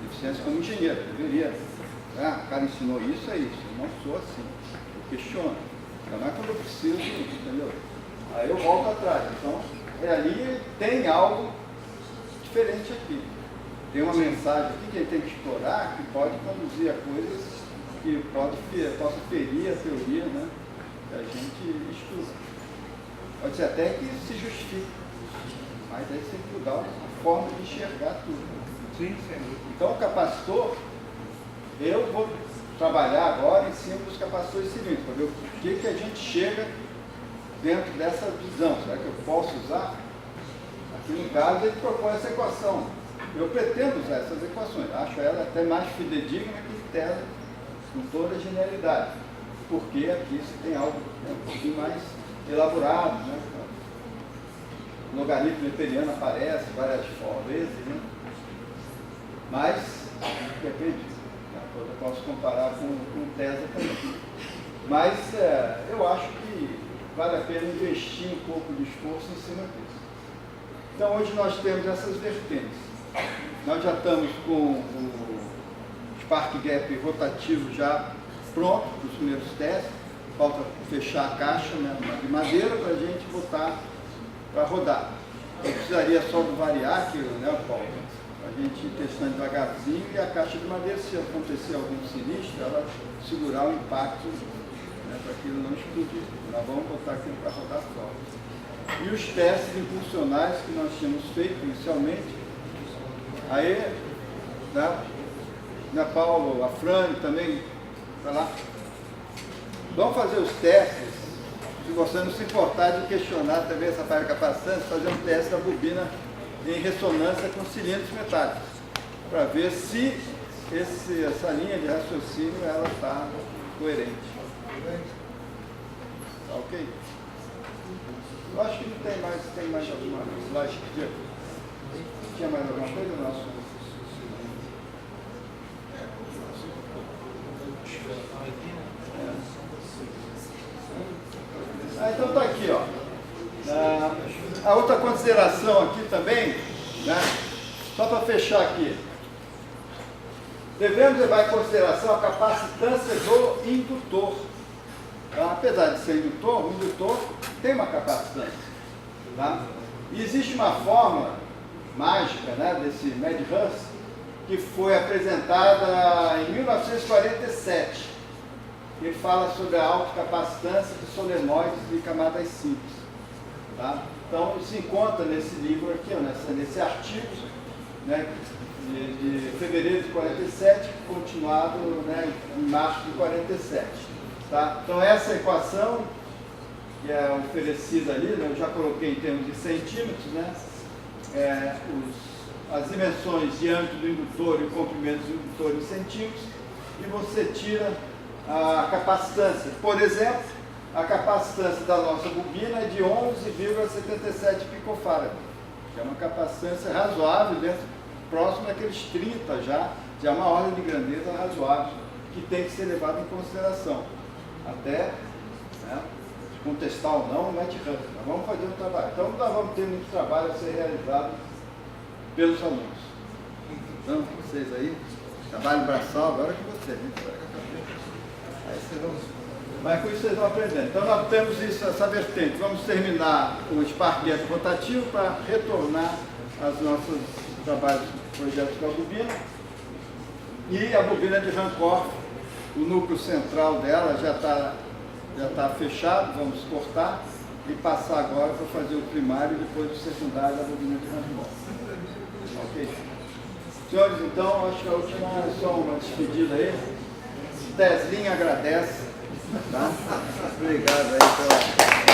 Speaker 1: deficiência como engenheiro. Deveria. O cara ensinou isso, é isso. Eu não sou assim. Eu questiono. Ainda mais quando eu preciso, entendeu? Aí eu volto atrás. Então, ali tem algo diferente aqui. Tem uma mensagem aqui que ele tem que explorar, que pode conduzir a coisas que possa ferir a teoria, né, que a gente estuda. Pode ser até que se justifique, mas aí você tem que mudar a forma de enxergar tudo.
Speaker 4: Sim, sim.
Speaker 1: Então o capacitor, eu vou trabalhar agora em cima dos capacitores cilíndricos, para ver o que a gente chega dentro dessa visão. Será que eu posso usar? Aqui no caso ele propõe essa equação. Eu pretendo usar essas equações, acho ela até mais fidedigna que Tesla, com toda a genialidade, porque aqui se tem algo um pouquinho mais elaborado, né? O logaritmo neperiano aparece várias vezes, né? Mas, de repente, eu posso comparar com Tesla também. Mas eu acho que vale a pena investir um pouco de esforço em cima disso. Então hoje nós temos essas vertentes. Nós já estamos com o Spark Gap rotativo já pronto para os primeiros testes. Falta fechar a caixa, né, de madeira para a gente botar para rodar. Eu precisaria só do variáquio, né, Paulo? A gente ir testando devagarzinho e a caixa de madeira, se acontecer algum sinistro, ela segurar o impacto, né, para aquilo não explodir. Nós vamos botar aquilo para rodar fora. E os testes impulsionais que nós tínhamos feito inicialmente, aí, né, Paulo, a Frane também, está lá. Vamos fazer os testes, se você não se importar de questionar também essa parte da capacitância, fazer um teste da bobina em ressonância com cilindros metálicos, para ver se essa linha de raciocínio ela está coerente. Tá ok? Eu acho que não tem mais alguma slide. Tinha mais alguma coisa? Não. Então está aqui, ó. A outra consideração aqui também, né? Só para fechar aqui. Devemos levar em consideração a capacitância do indutor. Tá? Apesar de ser indutor, o indutor tem uma capacitância. Tá? E existe uma fórmula mágica, né, desse Medhurst, que foi apresentada em 1947. Ele fala sobre a autocapacitância de solenoides de camadas simples. Tá? Então, isso se encontra nesse livro aqui, ó, nesse artigo, né, de fevereiro de 47, continuado, né, em março de 47. Tá? Então, essa equação, que é oferecida ali, né, eu já coloquei em termos de centímetros, né, as dimensões de âmbito do indutor e o comprimento do indutor em centímetros, e você tira a capacitância. Por exemplo, a capacitância da nossa bobina é de 11,77 picofarad, que é uma capacitância razoável, próximo daqueles 30 já é uma ordem de grandeza razoável, que tem que ser levada em consideração, até, né, contestar ou não o Medhurst. Nós vamos fazer um trabalho. Então, nós vamos ter muito trabalho a ser realizado pelos alunos. Então, vocês aí, trabalho braçal, agora que vocês, aí vocês vão... Mas com isso vocês vão aprendendo. Então nós temos isso, essa vertente. Vamos terminar o Spark rotativo para retornar aos nossos trabalhos, projetos com a bobina. E a bobina de Rancor, o núcleo central dela já está fechado, vamos cortar e passar agora para fazer o primário e depois o secundário da bobina de Rancor. Ok? Senhores, então, acho que a última é só uma despedida aí. Teslinha agradece. Tá? Obrigado aí pela...